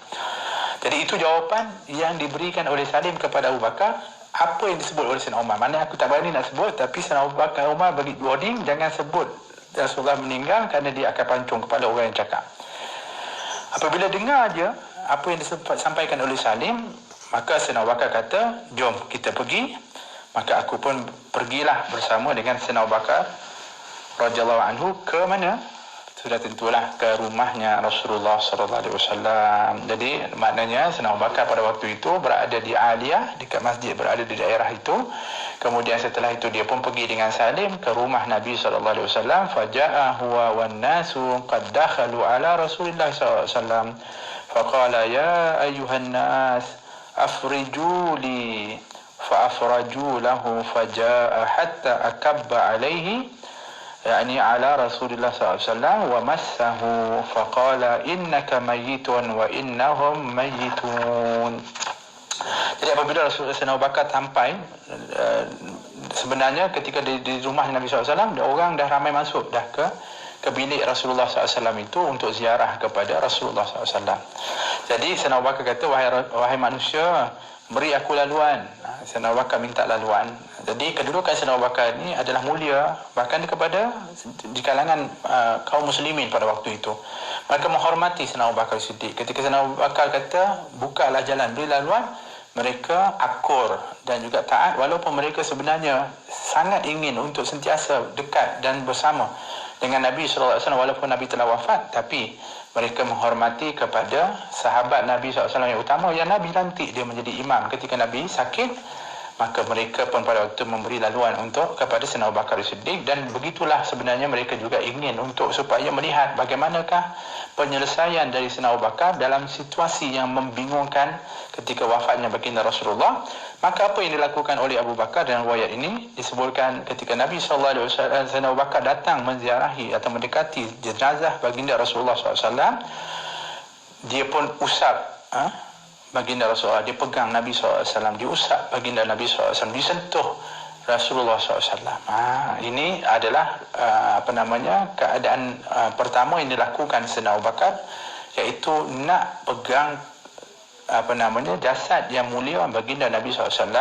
Jadi itu jawapan yang diberikan oleh Salim kepada Abu Bakar, apa yang disebut oleh Sayyidina Umar. Maknanya aku tak berani nak sebut, tapi Sayyidina Abu Bakar Umar bagi warning, jangan sebut Rasulullah meninggal, kerana dia akan pancung kepala orang yang cakap. Apabila dengar je apa yang disampaikan oleh Salim, maka Sayyidina Abu Bakar kata, jom kita pergi. Maka aku pun pergilah bersama dengan Sayyidina Abu Bakar radhiyallahu anhu ke mana? Sudah tentulah ke rumahnya Rasulullah sallallahu alaihi wasallam. Jadi maknanya Sayyidina Abu Bakar pada waktu itu berada di Aliyah, dekat masjid, berada di daerah itu. Kemudian setelah itu dia pun pergi dengan Salim ke rumah Nabi sallallahu alaihi wasallam. Faja'a huwa wan nasu qad dakhalu ala Rasulillah sallallahu alaihi wasallam. Faqala ya ayyuhan nas afriju li fa afraju lahu faja'a hatta akabba alaihi, يعني على رسول الله صلى الله عليه وسلم ومسه فقال إنك ميت وإنهم ميتون. Jadi apabila Rasulullah SAW sampai, sebenarnya ketika di rumah Nabi SAW, orang dah ramai masuk dah ke bilik Rasulullah SAW itu untuk ziarah kepada Rasulullah SAW. Jadi Sayyidina Abu Bakar kata, wahai manusia, beri aku laluan. Sayyidina Abu Bakar minta laluan. Jadi kedudukan Sayyidina Abu Bakar ini adalah mulia, bahkan kepada di kalangan kaum muslimin pada waktu itu. Mereka menghormati Sayyidina Abu Bakar Siddiq. Ketika Sayyidina Abu Bakar kata, bukalah jalan, beri laluan, mereka akur dan juga taat walaupun mereka sebenarnya sangat ingin untuk sentiasa dekat dan bersama dengan Nabi SAW walaupun Nabi telah wafat, tapi mereka menghormati kepada sahabat Nabi SAW yang utama yang Nabi lantik dia menjadi imam ketika Nabi sakit. Maka mereka pun pada waktu memberi laluan untuk kepada Sayyidina Abu Bakar Siddiq, dan begitulah sebenarnya mereka juga ingin untuk supaya melihat bagaimanakah penyelesaian dari Sayyidina Abu Bakar dalam situasi yang membingungkan ketika wafatnya baginda Rasulullah. Maka apa yang dilakukan oleh Abu Bakar dalam riwayat ini disebutkan ketika Nabi SAW, Sayyidina Abu Bakar datang menziarahi atau mendekati jenazah baginda Rasulullah SAW, dia pun usap baginda Rasulullah, dia pegang Nabi SAW, diusap baginda Nabi SAW, disentuh Rasulullah SAW. Ini adalah keadaan pertama yang dilakukan Sayyidina Abu Bakar, iaitu nak pegang jasad yang mulia baginda Nabi SAW.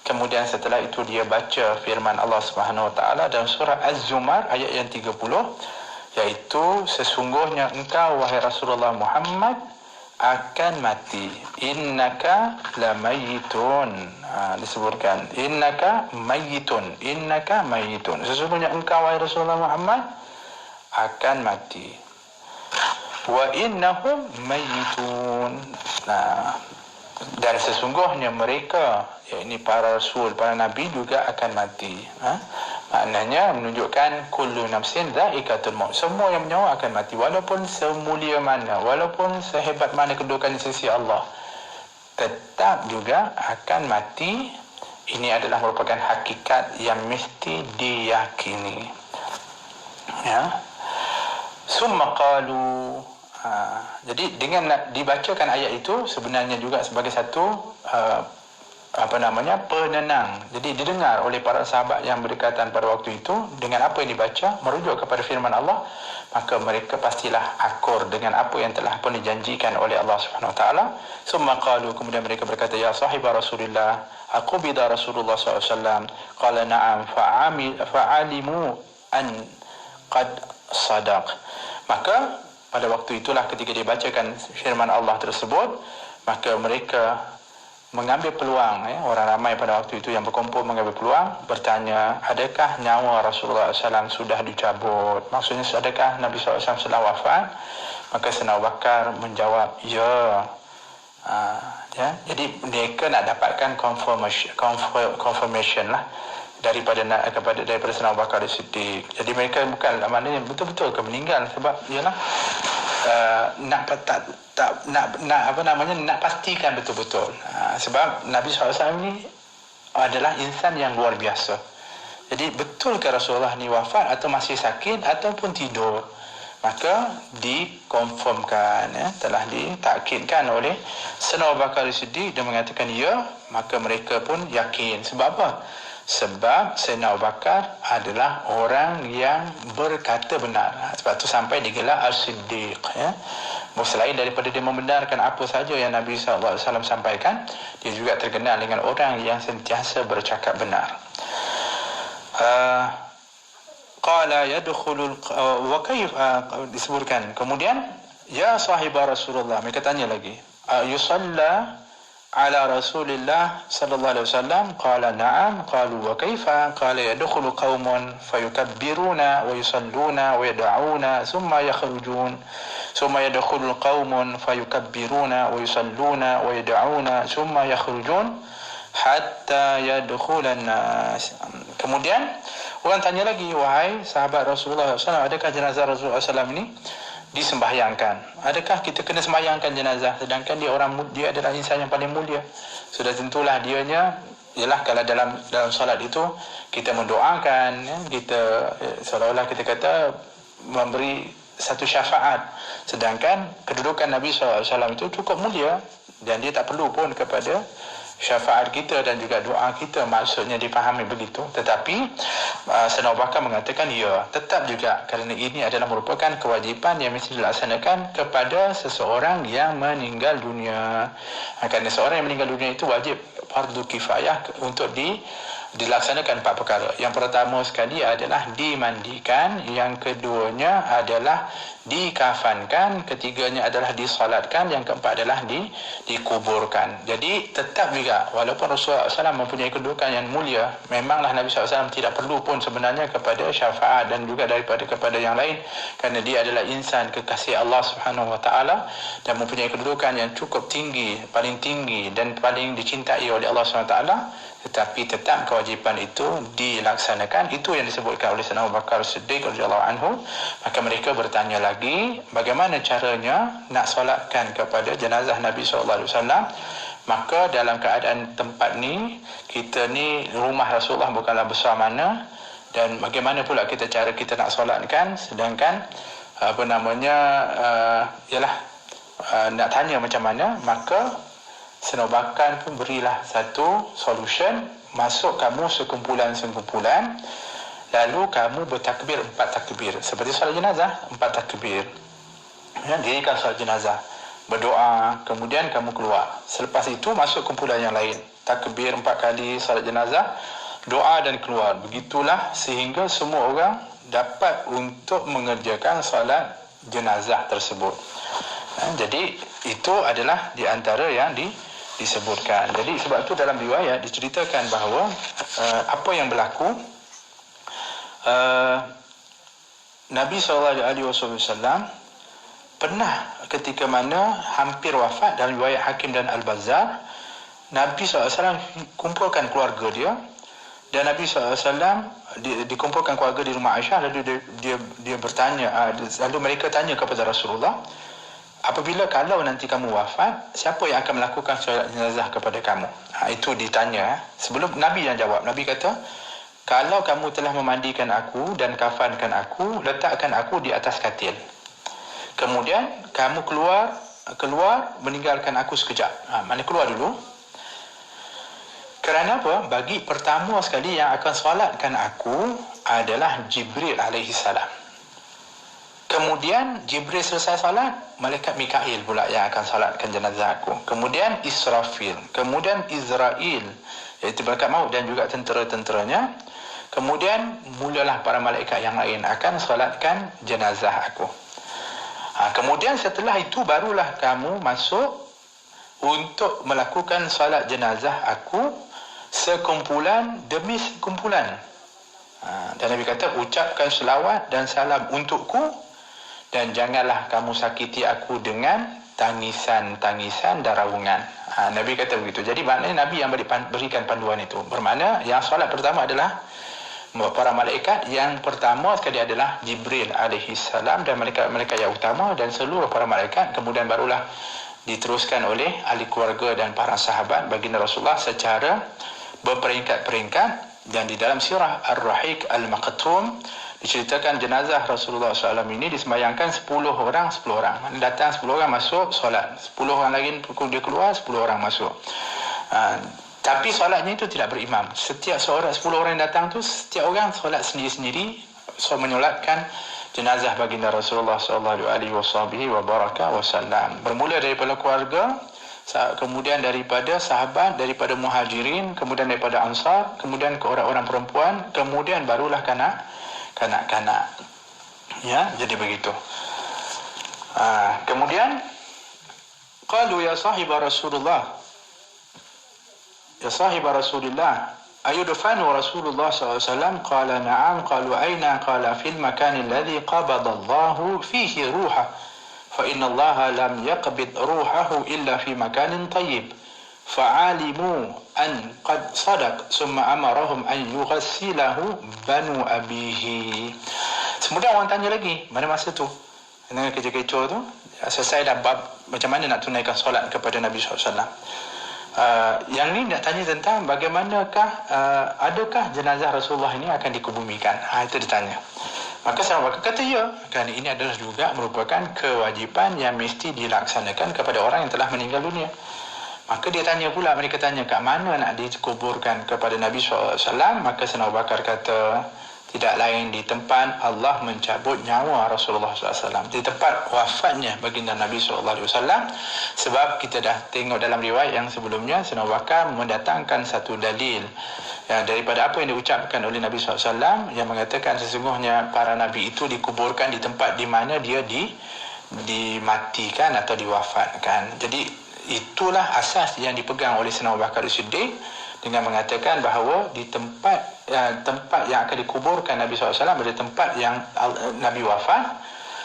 Kemudian setelah itu dia baca firman Allah Subhanahu Wa Taala dalam surah Az-Zumar ayat yang 30, iaitu sesungguhnya engkau wahai Rasulullah Muhammad akan mati, innaka lamayitun. Disebutkan innaka mayitun, sesungguhnya engkau wahai Rasulullah Muhammad akan mati, wa innahum mayitun. Dan sesungguhnya mereka, yakni para rasul, para nabi juga akan mati. Maknanya menunjukkan kullu nafsin dha'iqatul maut, semua yang bernyawa akan mati, walaupun semulia mana, walaupun sehebat mana kedudukan di sisi Allah, tetap juga akan mati. Ini adalah merupakan hakikat yang mesti diyakini. Summa qalu, jadi dengan dibacakan ayat itu sebenarnya juga sebagai satu penenang. Jadi didengar oleh para sahabat yang berdekatan pada waktu itu dengan apa yang dibaca merujuk kepada firman Allah, maka mereka pastilah akur dengan apa yang telah pun dijanjikan oleh Allah Subhanahu Wa Taala. Summa qalu, kemudian mereka berkata, ya sahiba Rasulillah, aqbida Rasulullah SAW, qala na'am fa'alimu an qad sadaq. Maka pada waktu itulah ketika dibacakan firman Allah tersebut, maka mereka mengambil peluang, orang ramai pada waktu itu yang berkumpul mengambil peluang, bertanya, adakah nyawa Rasulullah SAW sudah dicabut? Maksudnya, adakah Nabi SAW sudah wafat? Maka Sayyidina Abu Bakar menjawab, ya. Jadi mereka nak dapatkan confirmation lah daripada Sayyidina Abu Bakar Siddiq. Jadi mereka bukan maknanya betul-betul ke meninggal, sebab ialah nak pastikan betul-betul. Sebab Nabi SAW ni adalah insan yang luar biasa. Jadi betul ke Rasulullah ni wafat atau masih sakit ataupun tidur? Maka dikonfirmkan, telah ditakkidkan oleh Sayyidina Abu Bakar Siddiq dan mengatakan ya. Maka mereka pun yakin. Sebab apa? Sebab Sayyidina Abu Bakar adalah orang yang berkata benar. Sebab itu sampai digelar As-Siddiq. Selain daripada dia membenarkan apa saja yang Nabi SAW sampaikan, dia juga terkenal dengan orang yang sentiasa bercakap benar. Qala yadkhulul wa kayf, disebutkan kemudian, ya sahibah Rasulullah, mereka tanya lagi, yusalla ala Rasulillah sallallahu alaihi wasallam? Qala na'am. Qalu wa kaifa? Qala yadkhulu qaumun fayukabbiruna wa yusalluna wa yad'una thumma yakhrujun, thumma yadkhulu qaumun fayukabbiruna wa yusalluna wa yad'una thumma yakhrujun hatta yadkhulan nas. Kemudian orang tanya lagi, wahai sahabat Rasulullah SAW, adakah jenazah Rasulullah SAW ini disembahyangkan? Adakah kita kena sembahyangkan jenazah, sedangkan dia adalah insan yang paling mulia? Sudah tentulah dianya ialah kalau dalam solat itu kita mendoakan, kita seolah-olah kita kata memberi satu syafaat, sedangkan kedudukan Nabi SAW itu cukup mulia dan dia tak perlu pun kepada syafaat kita dan juga doa kita, maksudnya dipahami begitu. Tetapi Sayyidina Abu Bakar mengatakan ya, tetap juga kerana ini adalah merupakan kewajipan yang mesti dilaksanakan kepada seseorang yang meninggal dunia. Kerana seorang yang meninggal dunia itu wajib fardu kifayah untuk dilaksanakan 4 perkara. Yang pertama sekali adalah dimandikan, yang keduanya adalah dikafankan, ketiganya adalah disolatkan, yang keempat adalah dikuburkan. Jadi tetap juga walaupun Rasulullah SAW mempunyai kedudukan yang mulia, memanglah Nabi SAW tidak perlu pun sebenarnya kepada syafaat dan juga kepada yang lain, kerana dia adalah insan kekasih Allah Subhanahu Wa Taala dan mempunyai kedudukan yang cukup tinggi, paling tinggi dan paling dicintai oleh Allah Subhanahu Wa Taala. Tetapi tetap kewajipan itu dilaksanakan. Itu yang disebutkan oleh Sayyidina Abu Bakar Siddiq radhiyallahu anhu. Maka mereka bertanya lagi, bagaimana caranya nak solatkan kepada jenazah Nabi SAW? Maka dalam keadaan tempat ni, kita ni rumah Rasulullah bukanlah besar mana, dan bagaimana pula cara kita nak solatkan, sedangkan nak tanya macam mana. Maka Senobakan pun berilah satu solution. Masuk kamu sekumpulan-sekumpulan, lalu kamu bertakbir 4 takbir seperti solat jenazah, 4 takbir, dirikan solat jenazah, berdoa, kemudian kamu keluar. Selepas itu masuk kumpulan yang lain, takbir 4 kali solat jenazah, doa dan keluar. Begitulah sehingga semua orang dapat untuk mengerjakan solat jenazah tersebut. Jadi itu adalah di antara yang disebutkan. Jadi sebab itu dalam riwayat diceritakan bahawa apa yang berlaku, Nabi SAW pernah ketika mana hampir wafat, dalam riwayat Hakim dan Al-Bazzar, Nabi SAW kumpulkan keluarga dia, dan Nabi SAW dikumpulkan keluarga di rumah Aisyah. Lalu dia bertanya, lalu mereka tanya kepada Rasulullah, apabila kalau nanti kamu wafat, siapa yang akan melakukan solat jenazah kepada kamu? Itu ditanya. Sebelum Nabi yang jawab, Nabi kata, kalau kamu telah memandikan aku dan kafankan aku, letakkan aku di atas katil. Kemudian kamu keluar meninggalkan aku sekejap. Mana keluar dulu. Kerana apa? Bagi pertama sekali yang akan solatkan aku adalah Jibril alaihi salam. Kemudian Jibril selesai salat, malaikat Mikail pula yang akan salatkan jenazah aku. Kemudian Israfil, kemudian Izrail, iaitu malaikat maut, dan juga tentera-tenteranya. Kemudian mulalah para malaikat yang lain akan salatkan jenazah aku. Kemudian setelah itu barulah kamu masuk untuk melakukan salat jenazah aku, sekumpulan demi sekumpulan. Dan Nabi kata, ucapkan selawat dan salam untukku, dan janganlah kamu sakiti aku dengan tangisan-tangisan dan raungan. Nabi kata begitu. Jadi maknanya Nabi yang berikan panduan itu. Bermakna yang solat pertama adalah para malaikat. Yang pertama sekali adalah Jibril alaihi salam dan malaikat-malaikat yang utama dan seluruh para malaikat. Kemudian barulah diteruskan oleh ahli keluarga dan para sahabat baginda Rasulullah secara berperingkat-peringkat. Dan di dalam sirah Ar-Rahiq Al-Maqtum diceritakan jenazah Rasulullah SAW ini disembayangkan 10 orang. Datang 10 orang masuk solat, 10 orang lain dia keluar, 10 orang masuk. Tapi solatnya itu tidak berimam. Setiap 10 orang yang datang tu, setiap orang solat sendiri-sendiri, menyolatkan jenazah baginda Rasulullah SAW. Bermula daripada keluarga, kemudian daripada sahabat, daripada muhajirin, kemudian daripada ansar, kemudian ke orang-orang perempuan, kemudian barulah kanak-kanak. Ya, jadi begitu. Kemudian qalu ya sahiba Rasulullah, ya sahiba Rasulillah, ayudfanu Rasulullah SAW? Qala na'am. Qalu aina? Qala fil makan alladhi qabada Allahu fihi ruha, fa inna Allah lam yaqbid ruhahu illa fi makanin tayyib. Fa'alimu an qad sadaq, summa amarahum an yughassilahu banu abihi. Kemudian orang tanya lagi, mana masa tu dengan kecoh-kecoh tu, selesai dah bab macam mana nak tunaikan solat kepada Nabi SAW. Yang ni nak tanya tentang bagaimanakah adakah jenazah Rasulullah ini akan dikebumikan. Itu ditanya. Maka sahabat kata ya, kerana ini adalah juga merupakan kewajipan yang mesti dilaksanakan kepada orang yang telah meninggal dunia. Maka dia tanya pula, mereka tanya kat mana nak dikuburkan kepada Nabi SAW. Maka Sayyidina Abu Bakar kata, tidak lain di tempat Allah mencabut nyawa Rasulullah SAW, di tempat wafatnya baginda Nabi SAW. Sebab kita dah tengok dalam riwayat yang sebelumnya, Sayyidina Abu Bakar mendatangkan satu dalil daripada apa yang diucapkan oleh Nabi SAW yang mengatakan sesungguhnya para Nabi itu dikuburkan di tempat di mana dia dimatikan atau diwafatkan. Jadi itulah asas yang dipegang oleh Sayyidina Abu Bakar As-Siddiq dengan mengatakan bahawa di tempat yang akan dikuburkan Nabi SAW adalah tempat yang Nabi wafat.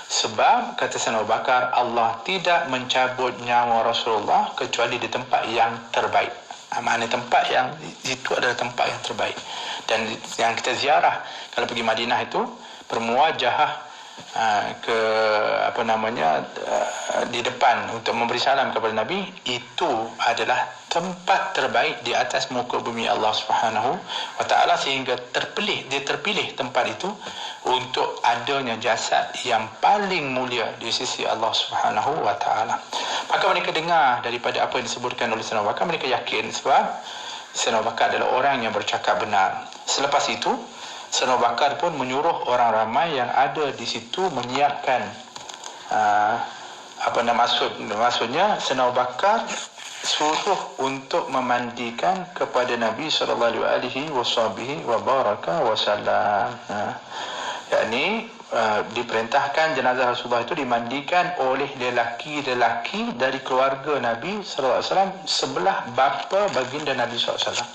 Sebab kata Sayyidina Abu Bakar, Allah tidak mencabut nyawa Rasulullah kecuali di tempat yang terbaik. Maknanya tempat yang itu adalah tempat yang terbaik. Dan yang kita ziarah kalau pergi Madinah itu bermuajahah ke di depan untuk memberi salam kepada Nabi, itu adalah tempat terbaik di atas muka bumi Allah Subhanahu wa taala, sehingga dia terpilih tempat itu untuk adanya jasad yang paling mulia di sisi Allah Subhanahu wa taala. Maka mereka dengar daripada apa yang disebutkan oleh Sayyidina Abu Bakar, mereka yakin sebab Sayyidina Abu Bakar adalah orang yang bercakap benar. Selepas itu Sayyidina Abu Bakar pun menyuruh orang ramai yang ada di situ menyiapkan maksudnya Sayyidina Abu Bakar suruh untuk memandikan kepada Nabi sallallahu alaihi wasallam. Yakni diperintahkan jenazah Rasulullah itu dimandikan oleh lelaki-lelaki dari keluarga Nabi sallallahu alaihi wasallam sebelah bapa baginda Nabi sallallahu alaihi wasallam.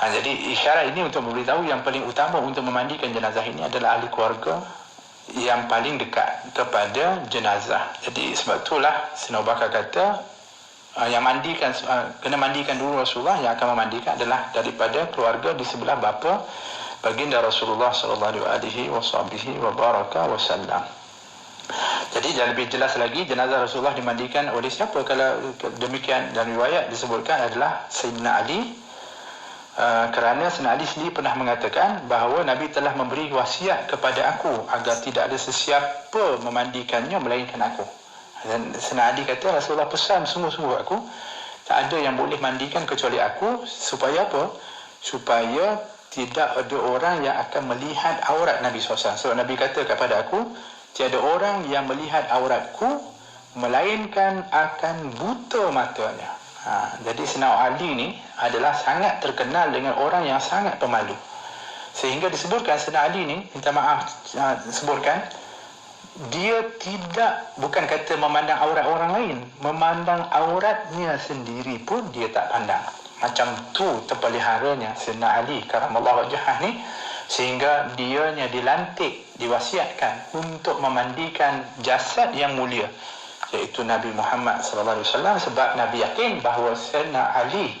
Jadi isyarat ini untuk memberitahu yang paling utama untuk memandikan jenazah ini adalah ahli keluarga yang paling dekat kepada jenazah. Jadi sebab itulah Sayyidina Abu Bakar kata yang mandikan kena mandikan dulu Rasulullah, yang akan memandikan adalah daripada keluarga di sebelah bapa baginda Rasulullah sallallahu alaihi wasallam. Jadi lebih jelas lagi, jenazah Rasulullah dimandikan oleh siapa? Kalau demikian dalam riwayat disebutkan adalah Sayyidina Ali. Kerana Sayyidina Ali sendiri pernah mengatakan bahawa Nabi telah memberi wasiat kepada aku agar tidak ada sesiapa memandikannya melainkan aku. Dan Sayyidina Ali kata Rasulullah pesan sungguh-sungguh aku, tak ada yang boleh mandikan kecuali aku. Supaya apa? Supaya tidak ada orang yang akan melihat aurat Nabi SAW. Sebab Nabi kata kepada aku, tiada orang yang melihat auratku melainkan akan buta matanya. Jadi Sayyidina Ali ni adalah sangat terkenal dengan orang yang sangat pemalu. Sehingga disebutkan Sayyidina Ali ni, minta maaf disebutkan, dia bukan kata memandang aurat orang lain, memandang auratnya sendiri pun dia tak pandang. Macam tu terpeliharanya Sayyidina Ali karamallahu wajhah ni, sehingga dianya dilantik, diwasiatkan untuk memandikan jasad yang mulia, iaitu Nabi Muhammad sallallahu alaihi wasallam. Sebab Nabi yakin bahawa Sayyidina Ali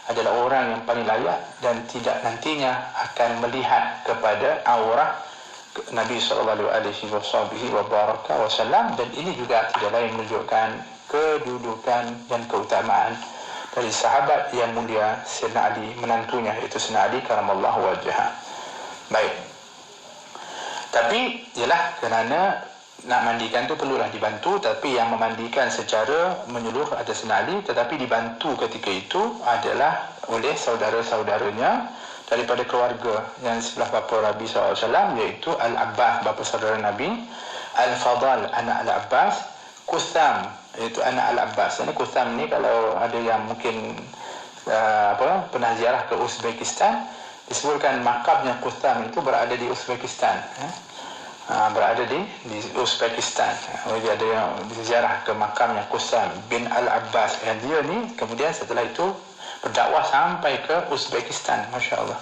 adalah orang yang paling layak dan tidak nantinya akan melihat kepada aurat Nabi sallallahu alaihi wasallam. Dan ini juga tidak lain menunjukkan kedudukan dan keutamaan dari sahabat yang mulia Sayyidina Ali, menantunya iaitu Sayyidina Ali karamallahu wajhah. Baik. Tapi ialah kerana nak mandikan tu perlulah dibantu, tapi yang memandikan secara menyeluruh atas Sayyidina Ali, tetapi dibantu ketika itu adalah oleh saudara-saudaranya daripada keluarga yang sebelah bapa Nabi SAW, iaitu Al-Abbas, bapa saudara Nabi, Al-Fadal, anak Al-Abbas, Qutham, iaitu anak Al-Abbas. Ini Qutham ni kalau ada yang mungkin pernah ziarah ke Uzbekistan, disebutkan makamnya Qutham itu berada di Uzbekistan. Berada di Uzbekistan. Jadi ada yang ziarah ke makamnya Qutham bin Al-Abbas. Yang dia ni kemudian setelah itu berdakwah sampai ke Uzbekistan. Masya Allah.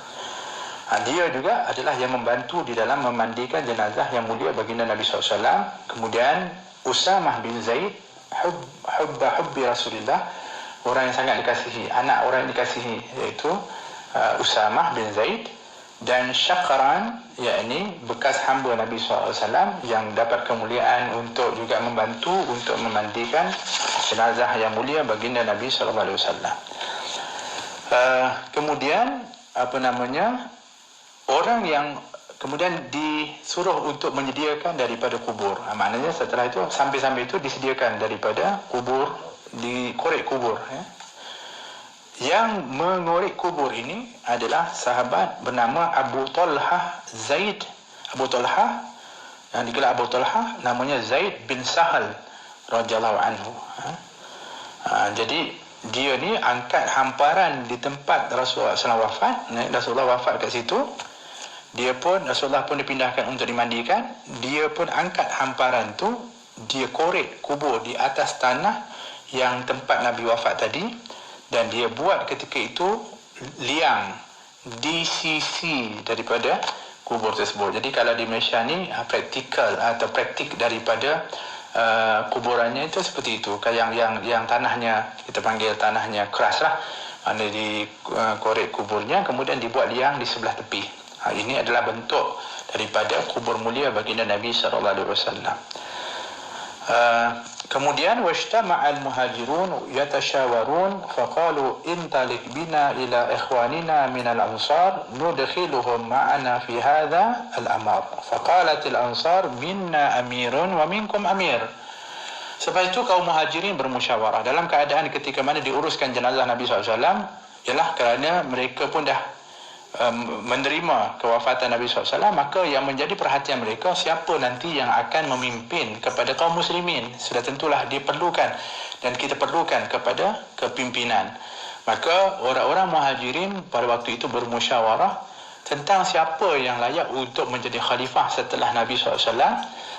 Dia juga adalah yang membantu di dalam memandikan jenazah yang mulia baginda Nabi SAW. Kemudian Usamah bin Zaid, hubbi Rasulullah, orang yang sangat dikasihi, anak orang yang dikasihi, iaitu Usamah bin Zaid. Dan Syakran, yakni bekas hamba Nabi SAW yang dapat kemuliaan untuk juga membantu untuk memandikan jenazah yang mulia baginda Nabi SAW. Kemudian orang yang kemudian disuruh untuk menyediakan daripada kubur. Maknanya setelah itu, sampai-sampai itu disediakan daripada kubur, dikorek kubur. Yang mengorek kubur ini adalah sahabat bernama Abu Talha Zaid. Abu Talha, yang digelar Abu Talha, namanya Zaid bin Sahal radhiyallahu anhu. Jadi dia ni angkat hamparan di tempat Rasulullah SAW wafat. Rasulullah wafat kat situ. Rasulullah pun dipindahkan untuk dimandikan. Dia pun angkat hamparan tu, dia korek kubur di atas tanah yang tempat Nabi wafat tadi, dan dia buat ketika itu liang di sisi daripada kubur tersebut. Jadi kalau di Malaysia ni praktikal atau praktik daripada kuburannya itu seperti itu. Yang tanahnya, kita panggil tanahnya keras lah, mana di korek kuburnya, kemudian dibuat liang di sebelah tepi. Ini adalah bentuk daripada kubur mulia baginda Nabi SAW. Kemudian wajtama'al muhajirun yatashawarun faqalu intalik bina ila ikhwanina minal ansar nudkhiluhum ma'ana fi hadha al-amr. Faqalat al-ansar minna amirun wa minkum amir. Setelah itu kaum muhajirin bermusyawarah dalam keadaan ketika mana diuruskan jenazah Nabi SAW, ialah kerana mereka pun dah menerima kewafatan Nabi SAW, maka yang menjadi perhatian mereka, siapa nanti yang akan memimpin kepada kaum muslimin. Sudah tentulah diperlukan, dan kita perlukan kepada kepimpinan. Maka orang-orang muhajirin pada waktu itu bermusyawarah tentang siapa yang layak untuk menjadi khalifah setelah Nabi SAW.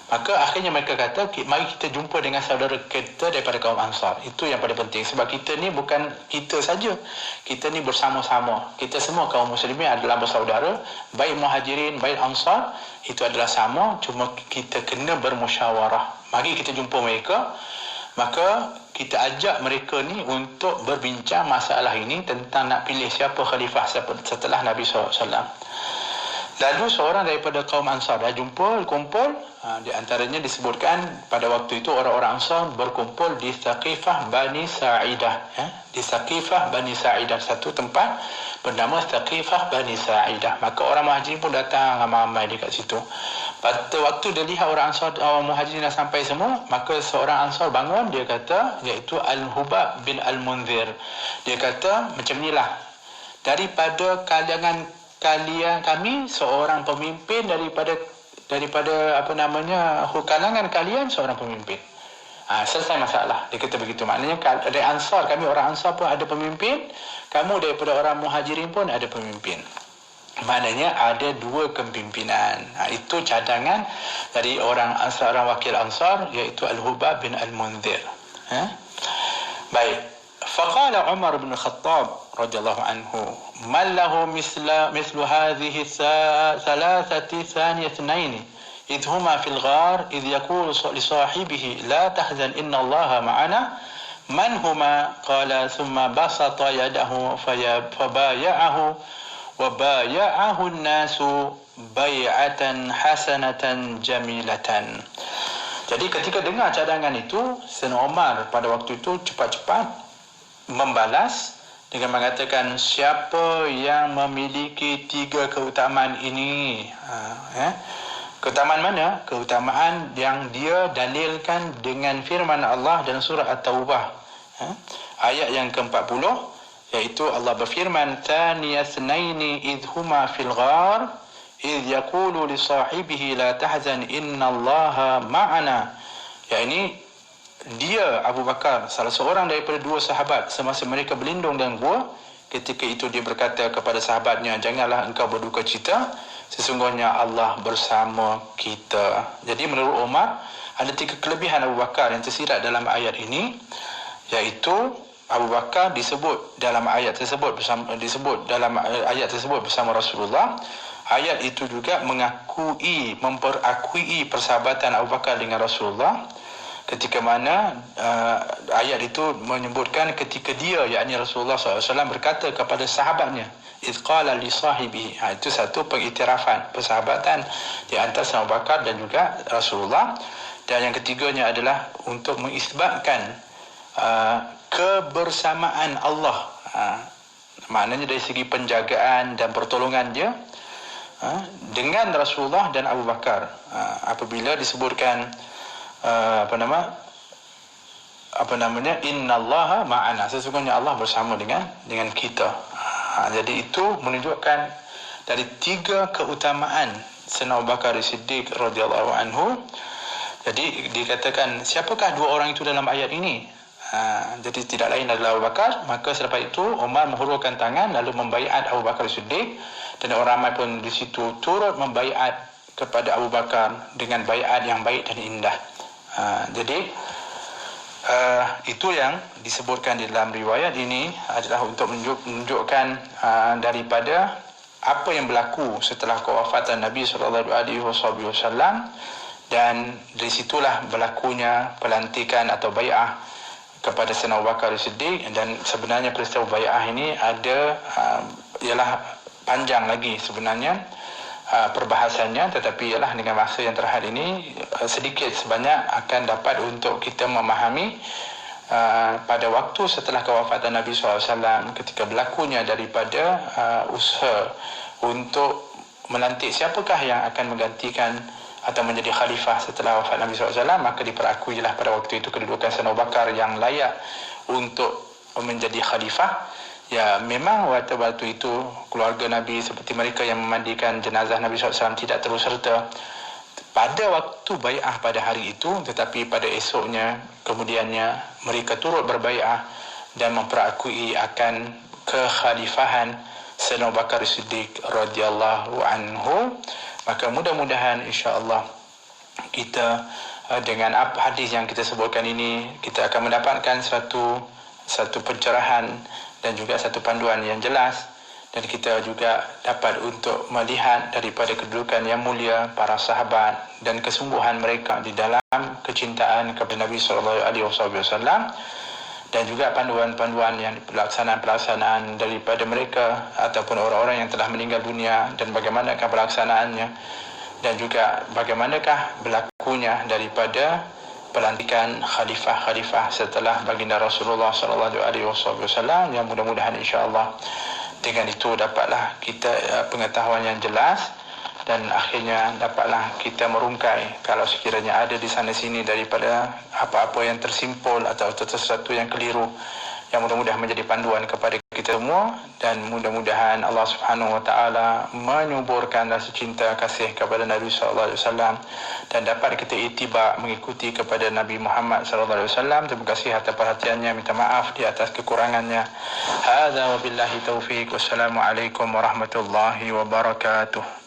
Maka akhirnya mereka kata, mari kita jumpa dengan saudara kita daripada kaum Ansar. Itu yang paling penting. Sebab kita ni bukan kita saja, kita ni bersama-sama. Kita semua kaum muslimin adalah bersaudara. Baik muhajirin, baik Ansar, itu adalah sama. Cuma kita kena bermusyawarah. Mari kita jumpa mereka. Maka kita ajak mereka ni untuk berbincang masalah ini, tentang nak pilih siapa khalifah setelah Nabi SAW. Lalu seorang daripada kaum Ansar dah kumpul. Di antaranya disebutkan pada waktu itu orang-orang Ansar berkumpul di Thaqifah Bani Sa'idah. Di Thaqifah Bani Sa'idah, satu tempat bernama Thaqifah Bani Sa'idah. Maka orang muhajirin pun datang ramai-ramai dekat situ. Pada waktu dia lihat orang muhajirin dah sampai semua, maka seorang Ansar bangun, dia kata, iaitu Al-Hubab bin Al-Munzir. Dia kata macam inilah, daripada kalangan kami seorang pemimpin, daripada kalangan kalian seorang pemimpin. Selesai masalah. Dia kata begitu. Maknanya dari Ansar, kami orang Ansar pun ada pemimpin, kamu daripada orang muhajirin pun ada pemimpin. Maknanya ada dua kepimpinan. Itu cadangan dari seorang wakil Ansar, iaitu Al-Hubab bin Al-Munzir. Baik. فقال عمر بن الخطاب رضي الله عنه من له مثل هذه الثلاثة ثاني اثنين إذ هما في الغار إذ يقول لصاحبه لا تحزن إن الله معنا من هما قال ثم بسط يده فبايعه وبايعه الناس بيعة حسنة جميلة. Jadi ketika dengar cadangan itu, Sayyidina Umar pada waktu itu cepat-cepat membalas dengan mengatakan, siapa yang memiliki tiga keutamaan ini. Keutamaan mana? Keutamaan yang dia dalilkan dengan firman Allah dalam surah At-Taubah, ayat yang ke-40, iaitu Allah berfirman, thaniyasnaini idh huma fil ghar idh yaqulu li sahibihi la tahzan innallaha ma'ana. Ini dia, Abu Bakar, salah seorang daripada dua sahabat, semasa mereka berlindung dalam gua, ketika itu dia berkata kepada sahabatnya, janganlah engkau berduka cita, sesungguhnya Allah bersama kita. Jadi menurut Umar, ada tiga kelebihan Abu Bakar yang tersirat dalam ayat ini, iaitu Abu Bakar disebut dalam ayat tersebut bersama Rasulullah. Ayat itu juga memperakui persahabatan Abu Bakar dengan Rasulullah. Ketika mana ayat itu menyebutkan ketika dia, yakni Rasulullah SAW, berkata kepada sahabatnya, idh qala li sahibihi. Itu satu pengiktirafan persahabatan di antara Abu Bakar dan juga Rasulullah. Dan yang ketiganya adalah untuk mengisbatkan kebersamaan Allah. Maknanya dari segi penjagaan dan pertolongan dia dengan Rasulullah dan Abu Bakar. Apabila disebutkan innallaha ma'ana, sesungguhnya Allah bersama dengan kita. Jadi itu menunjukkan dari 3 keutamaan Sayyidina Abu Bakar Siddiq radhiyallahu anhu. Jadi dikatakan siapakah 2 orang itu dalam ayat ini? Jadi tidak lain adalah Abu Bakar. Maka selepas itu Umar menghulurkan tangan lalu membaiat Abu Bakar Siddiq, dan orang ramai pun di situ turut membaiat kepada Abu Bakar dengan baiat yang baik dan indah. Jadi itu yang disebutkan di dalam riwayat ini adalah untuk menunjukkan daripada apa yang berlaku setelah kewafatan Nabi SAW, dan dari situlah berlakunya pelantikan atau bai'ah kepada Sayyidina Abu Bakar Siddiq. Dan sebenarnya peristiwa bai'ah ini ada ialah panjang lagi sebenarnya perbahasannya, tetapi ialah dengan masa yang terhad ini sedikit sebanyak akan dapat untuk kita memahami pada waktu setelah kewafatan Nabi SAW, ketika berlakunya daripada usaha untuk melantik siapakah yang akan menggantikan atau menjadi khalifah setelah wafat Nabi SAW, maka diperakuilah pada waktu itu kedudukan Sayyidina Abu Bakar yang layak untuk menjadi khalifah. Ya, memang waktu itu keluarga Nabi seperti mereka yang memandikan jenazah Nabi SAW tidak terus serta pada waktu bai'ah pada hari itu, tetapi pada esoknya kemudiannya mereka turut berbai'ah dan memperakui akan kekhalifahan Sayyidina Abu Bakar Siddiq radhiyallahu anhu. Maka mudah-mudahan insya-Allah kita dengan hadis yang kita sebutkan ini, kita akan mendapatkan satu pencerahan dan juga satu panduan yang jelas, dan kita juga dapat untuk melihat daripada kedudukan yang mulia para sahabat dan kesungguhan mereka di dalam kecintaan kepada Nabi SAW, dan juga panduan-panduan yang pelaksanaan daripada mereka ataupun orang-orang yang telah meninggal dunia, dan bagaimanakah pelaksanaannya, dan juga bagaimanakah berlakunya daripada pelantikan khalifah-khalifah setelah baginda Rasulullah SAW, yang mudah-mudahan insya-Allah dengan itu dapatlah kita pengetahuan yang jelas, dan akhirnya dapatlah kita merungkai kalau sekiranya ada di sana sini daripada apa-apa yang tersimpul atau sesuatu yang keliru, yang mudah-mudahan menjadi panduan kepada kita semua. Dan mudah-mudahan Allah Subhanahu Wa Taala menyuburkan rasa cinta kasih kepada Nabi sallallahu alaihi wasallam, dan dapat kita ittiba mengikuti kepada Nabi Muhammad sallallahu alaihi wasallam. Terima kasih atas perhatiannya, minta maaf di atas kekurangannya. Hadza wabillahi taufik. Wassalamualaikum warahmatullahi wabarakatuh.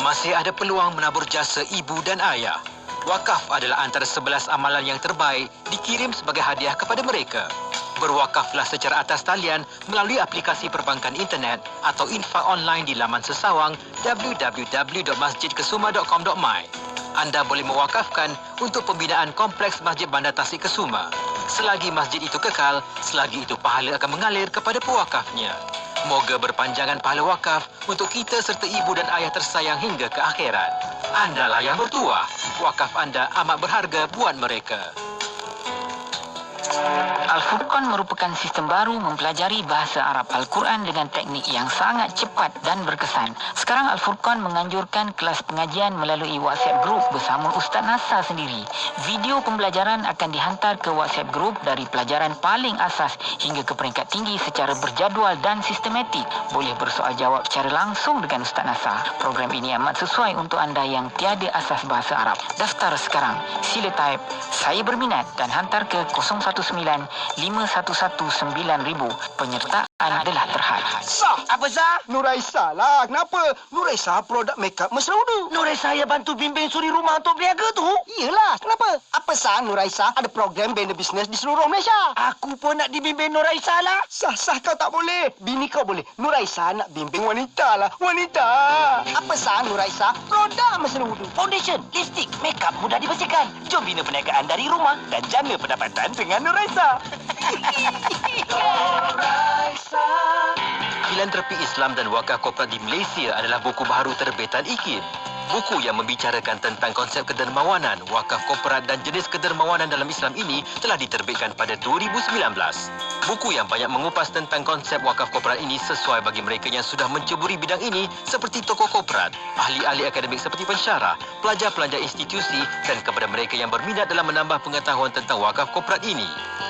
Masih ada peluang menabur jasa ibu dan ayah. Wakaf adalah antara 11 amalan yang terbaik dikirim sebagai hadiah kepada mereka. Berwakaflah secara atas talian melalui aplikasi perbankan internet atau infak online di laman sesawang www.masjidkesuma.com.my. Anda boleh mewakafkan untuk pembinaan kompleks Masjid Bandar Tasik Kesuma. Selagi masjid itu kekal, selagi itu pahala akan mengalir kepada pewakafnya. Moga berpanjangan pahala wakaf untuk kita serta ibu dan ayah tersayang hingga ke akhirat. Andalah yang bertuah. Wakaf anda amat berharga buat mereka. Al-Furqan merupakan sistem baru mempelajari bahasa Arab Al-Quran dengan teknik yang sangat cepat dan berkesan. Sekarang Al-Furqan menganjurkan kelas pengajian melalui WhatsApp Group bersama Ustaz Nasar sendiri. Video pembelajaran akan dihantar ke WhatsApp Group dari pelajaran paling asas hingga ke peringkat tinggi secara berjadual dan sistematik. Boleh bersoal jawab secara langsung dengan Ustaz Nasar. Program ini amat sesuai untuk anda yang tiada asas bahasa Arab. Daftar sekarang. Sila type "saya berminat" dan hantar ke 019-511-9000. Penyertaan adalah terhad. Sah. Apa Sah? Nuraisa lah. Kenapa? Nuraisa produk makeup mesra udu. Nuraisa yang bantu bimbing suri rumah untuk berniaga tu. Iyalah. Kenapa? Apa Sah? Nuraisa ada program bina bisnes di seluruh Malaysia. Aku pun nak dibimbing Nuraisa lah. Sah kau tak boleh. Bini kau boleh. Nuraisa nak bimbing wanita lah. Wanita. Apa Sah? Nuraisa produk mesra udu. Foundation, lipstick, makeup mudah dibersihkan. Jom bina perniagaan dari rumah dan jana pendapatan dengan Nuraisa. Filantropi Islam dan Wakaf Korporat di Malaysia adalah buku baru terbitan IKIM. Buku yang membicarakan tentang konsep kedermawanan, wakaf korporat dan jenis kedermawanan dalam Islam ini telah diterbitkan pada 2019. Buku yang banyak mengupas tentang konsep wakaf korporat ini sesuai bagi mereka yang sudah menceburi bidang ini seperti tokoh korporat, ahli-ahli akademik seperti pensyarah, pelajar-pelajar institusi dan kepada mereka yang berminat dalam menambah pengetahuan tentang wakaf korporat ini.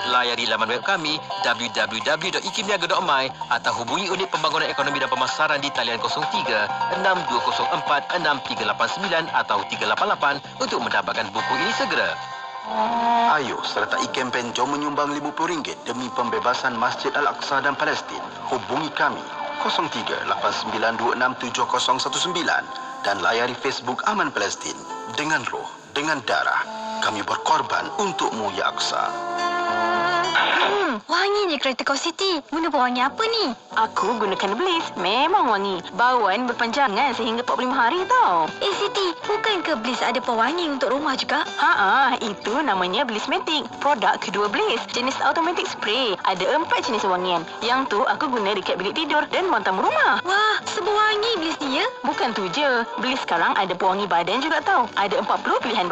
Layari laman web kami www.ikimniaga.my atau hubungi Unit Pembangunan Ekonomi dan Pemasaran di talian 03 6204 6389 atau 388 untuk mendapatkan buku ini segera. Ayo sertai kempen Jom menyumbang RM50 demi pembebasan Masjid Al-Aqsa dan Palestin. Hubungi kami 03-8926-7019 dan layari Facebook Aman Palestin. Dengan roh, dengan darah, kami berkorban untukmu ya Aqsa. Wanginya kereta kau Siti. Guna pewangi apa ni? Aku gunakan Bliss. Memang wangi. Bauan berpanjangan sehingga 45 hari tau. Siti, bukan ke Bliss ada pewangi untuk rumah juga? Itu namanya Blissmatic. Produk kedua Bliss. Jenis automatic spray. Ada 4 jenis wangian. Yang tu aku guna dekat bilik tidur dan bantam rumah. Wah, sebuah wangi Bliss ni ya? Bukan tu je. Bliss sekarang ada pewangi badan juga tau. Ada 40 pilihan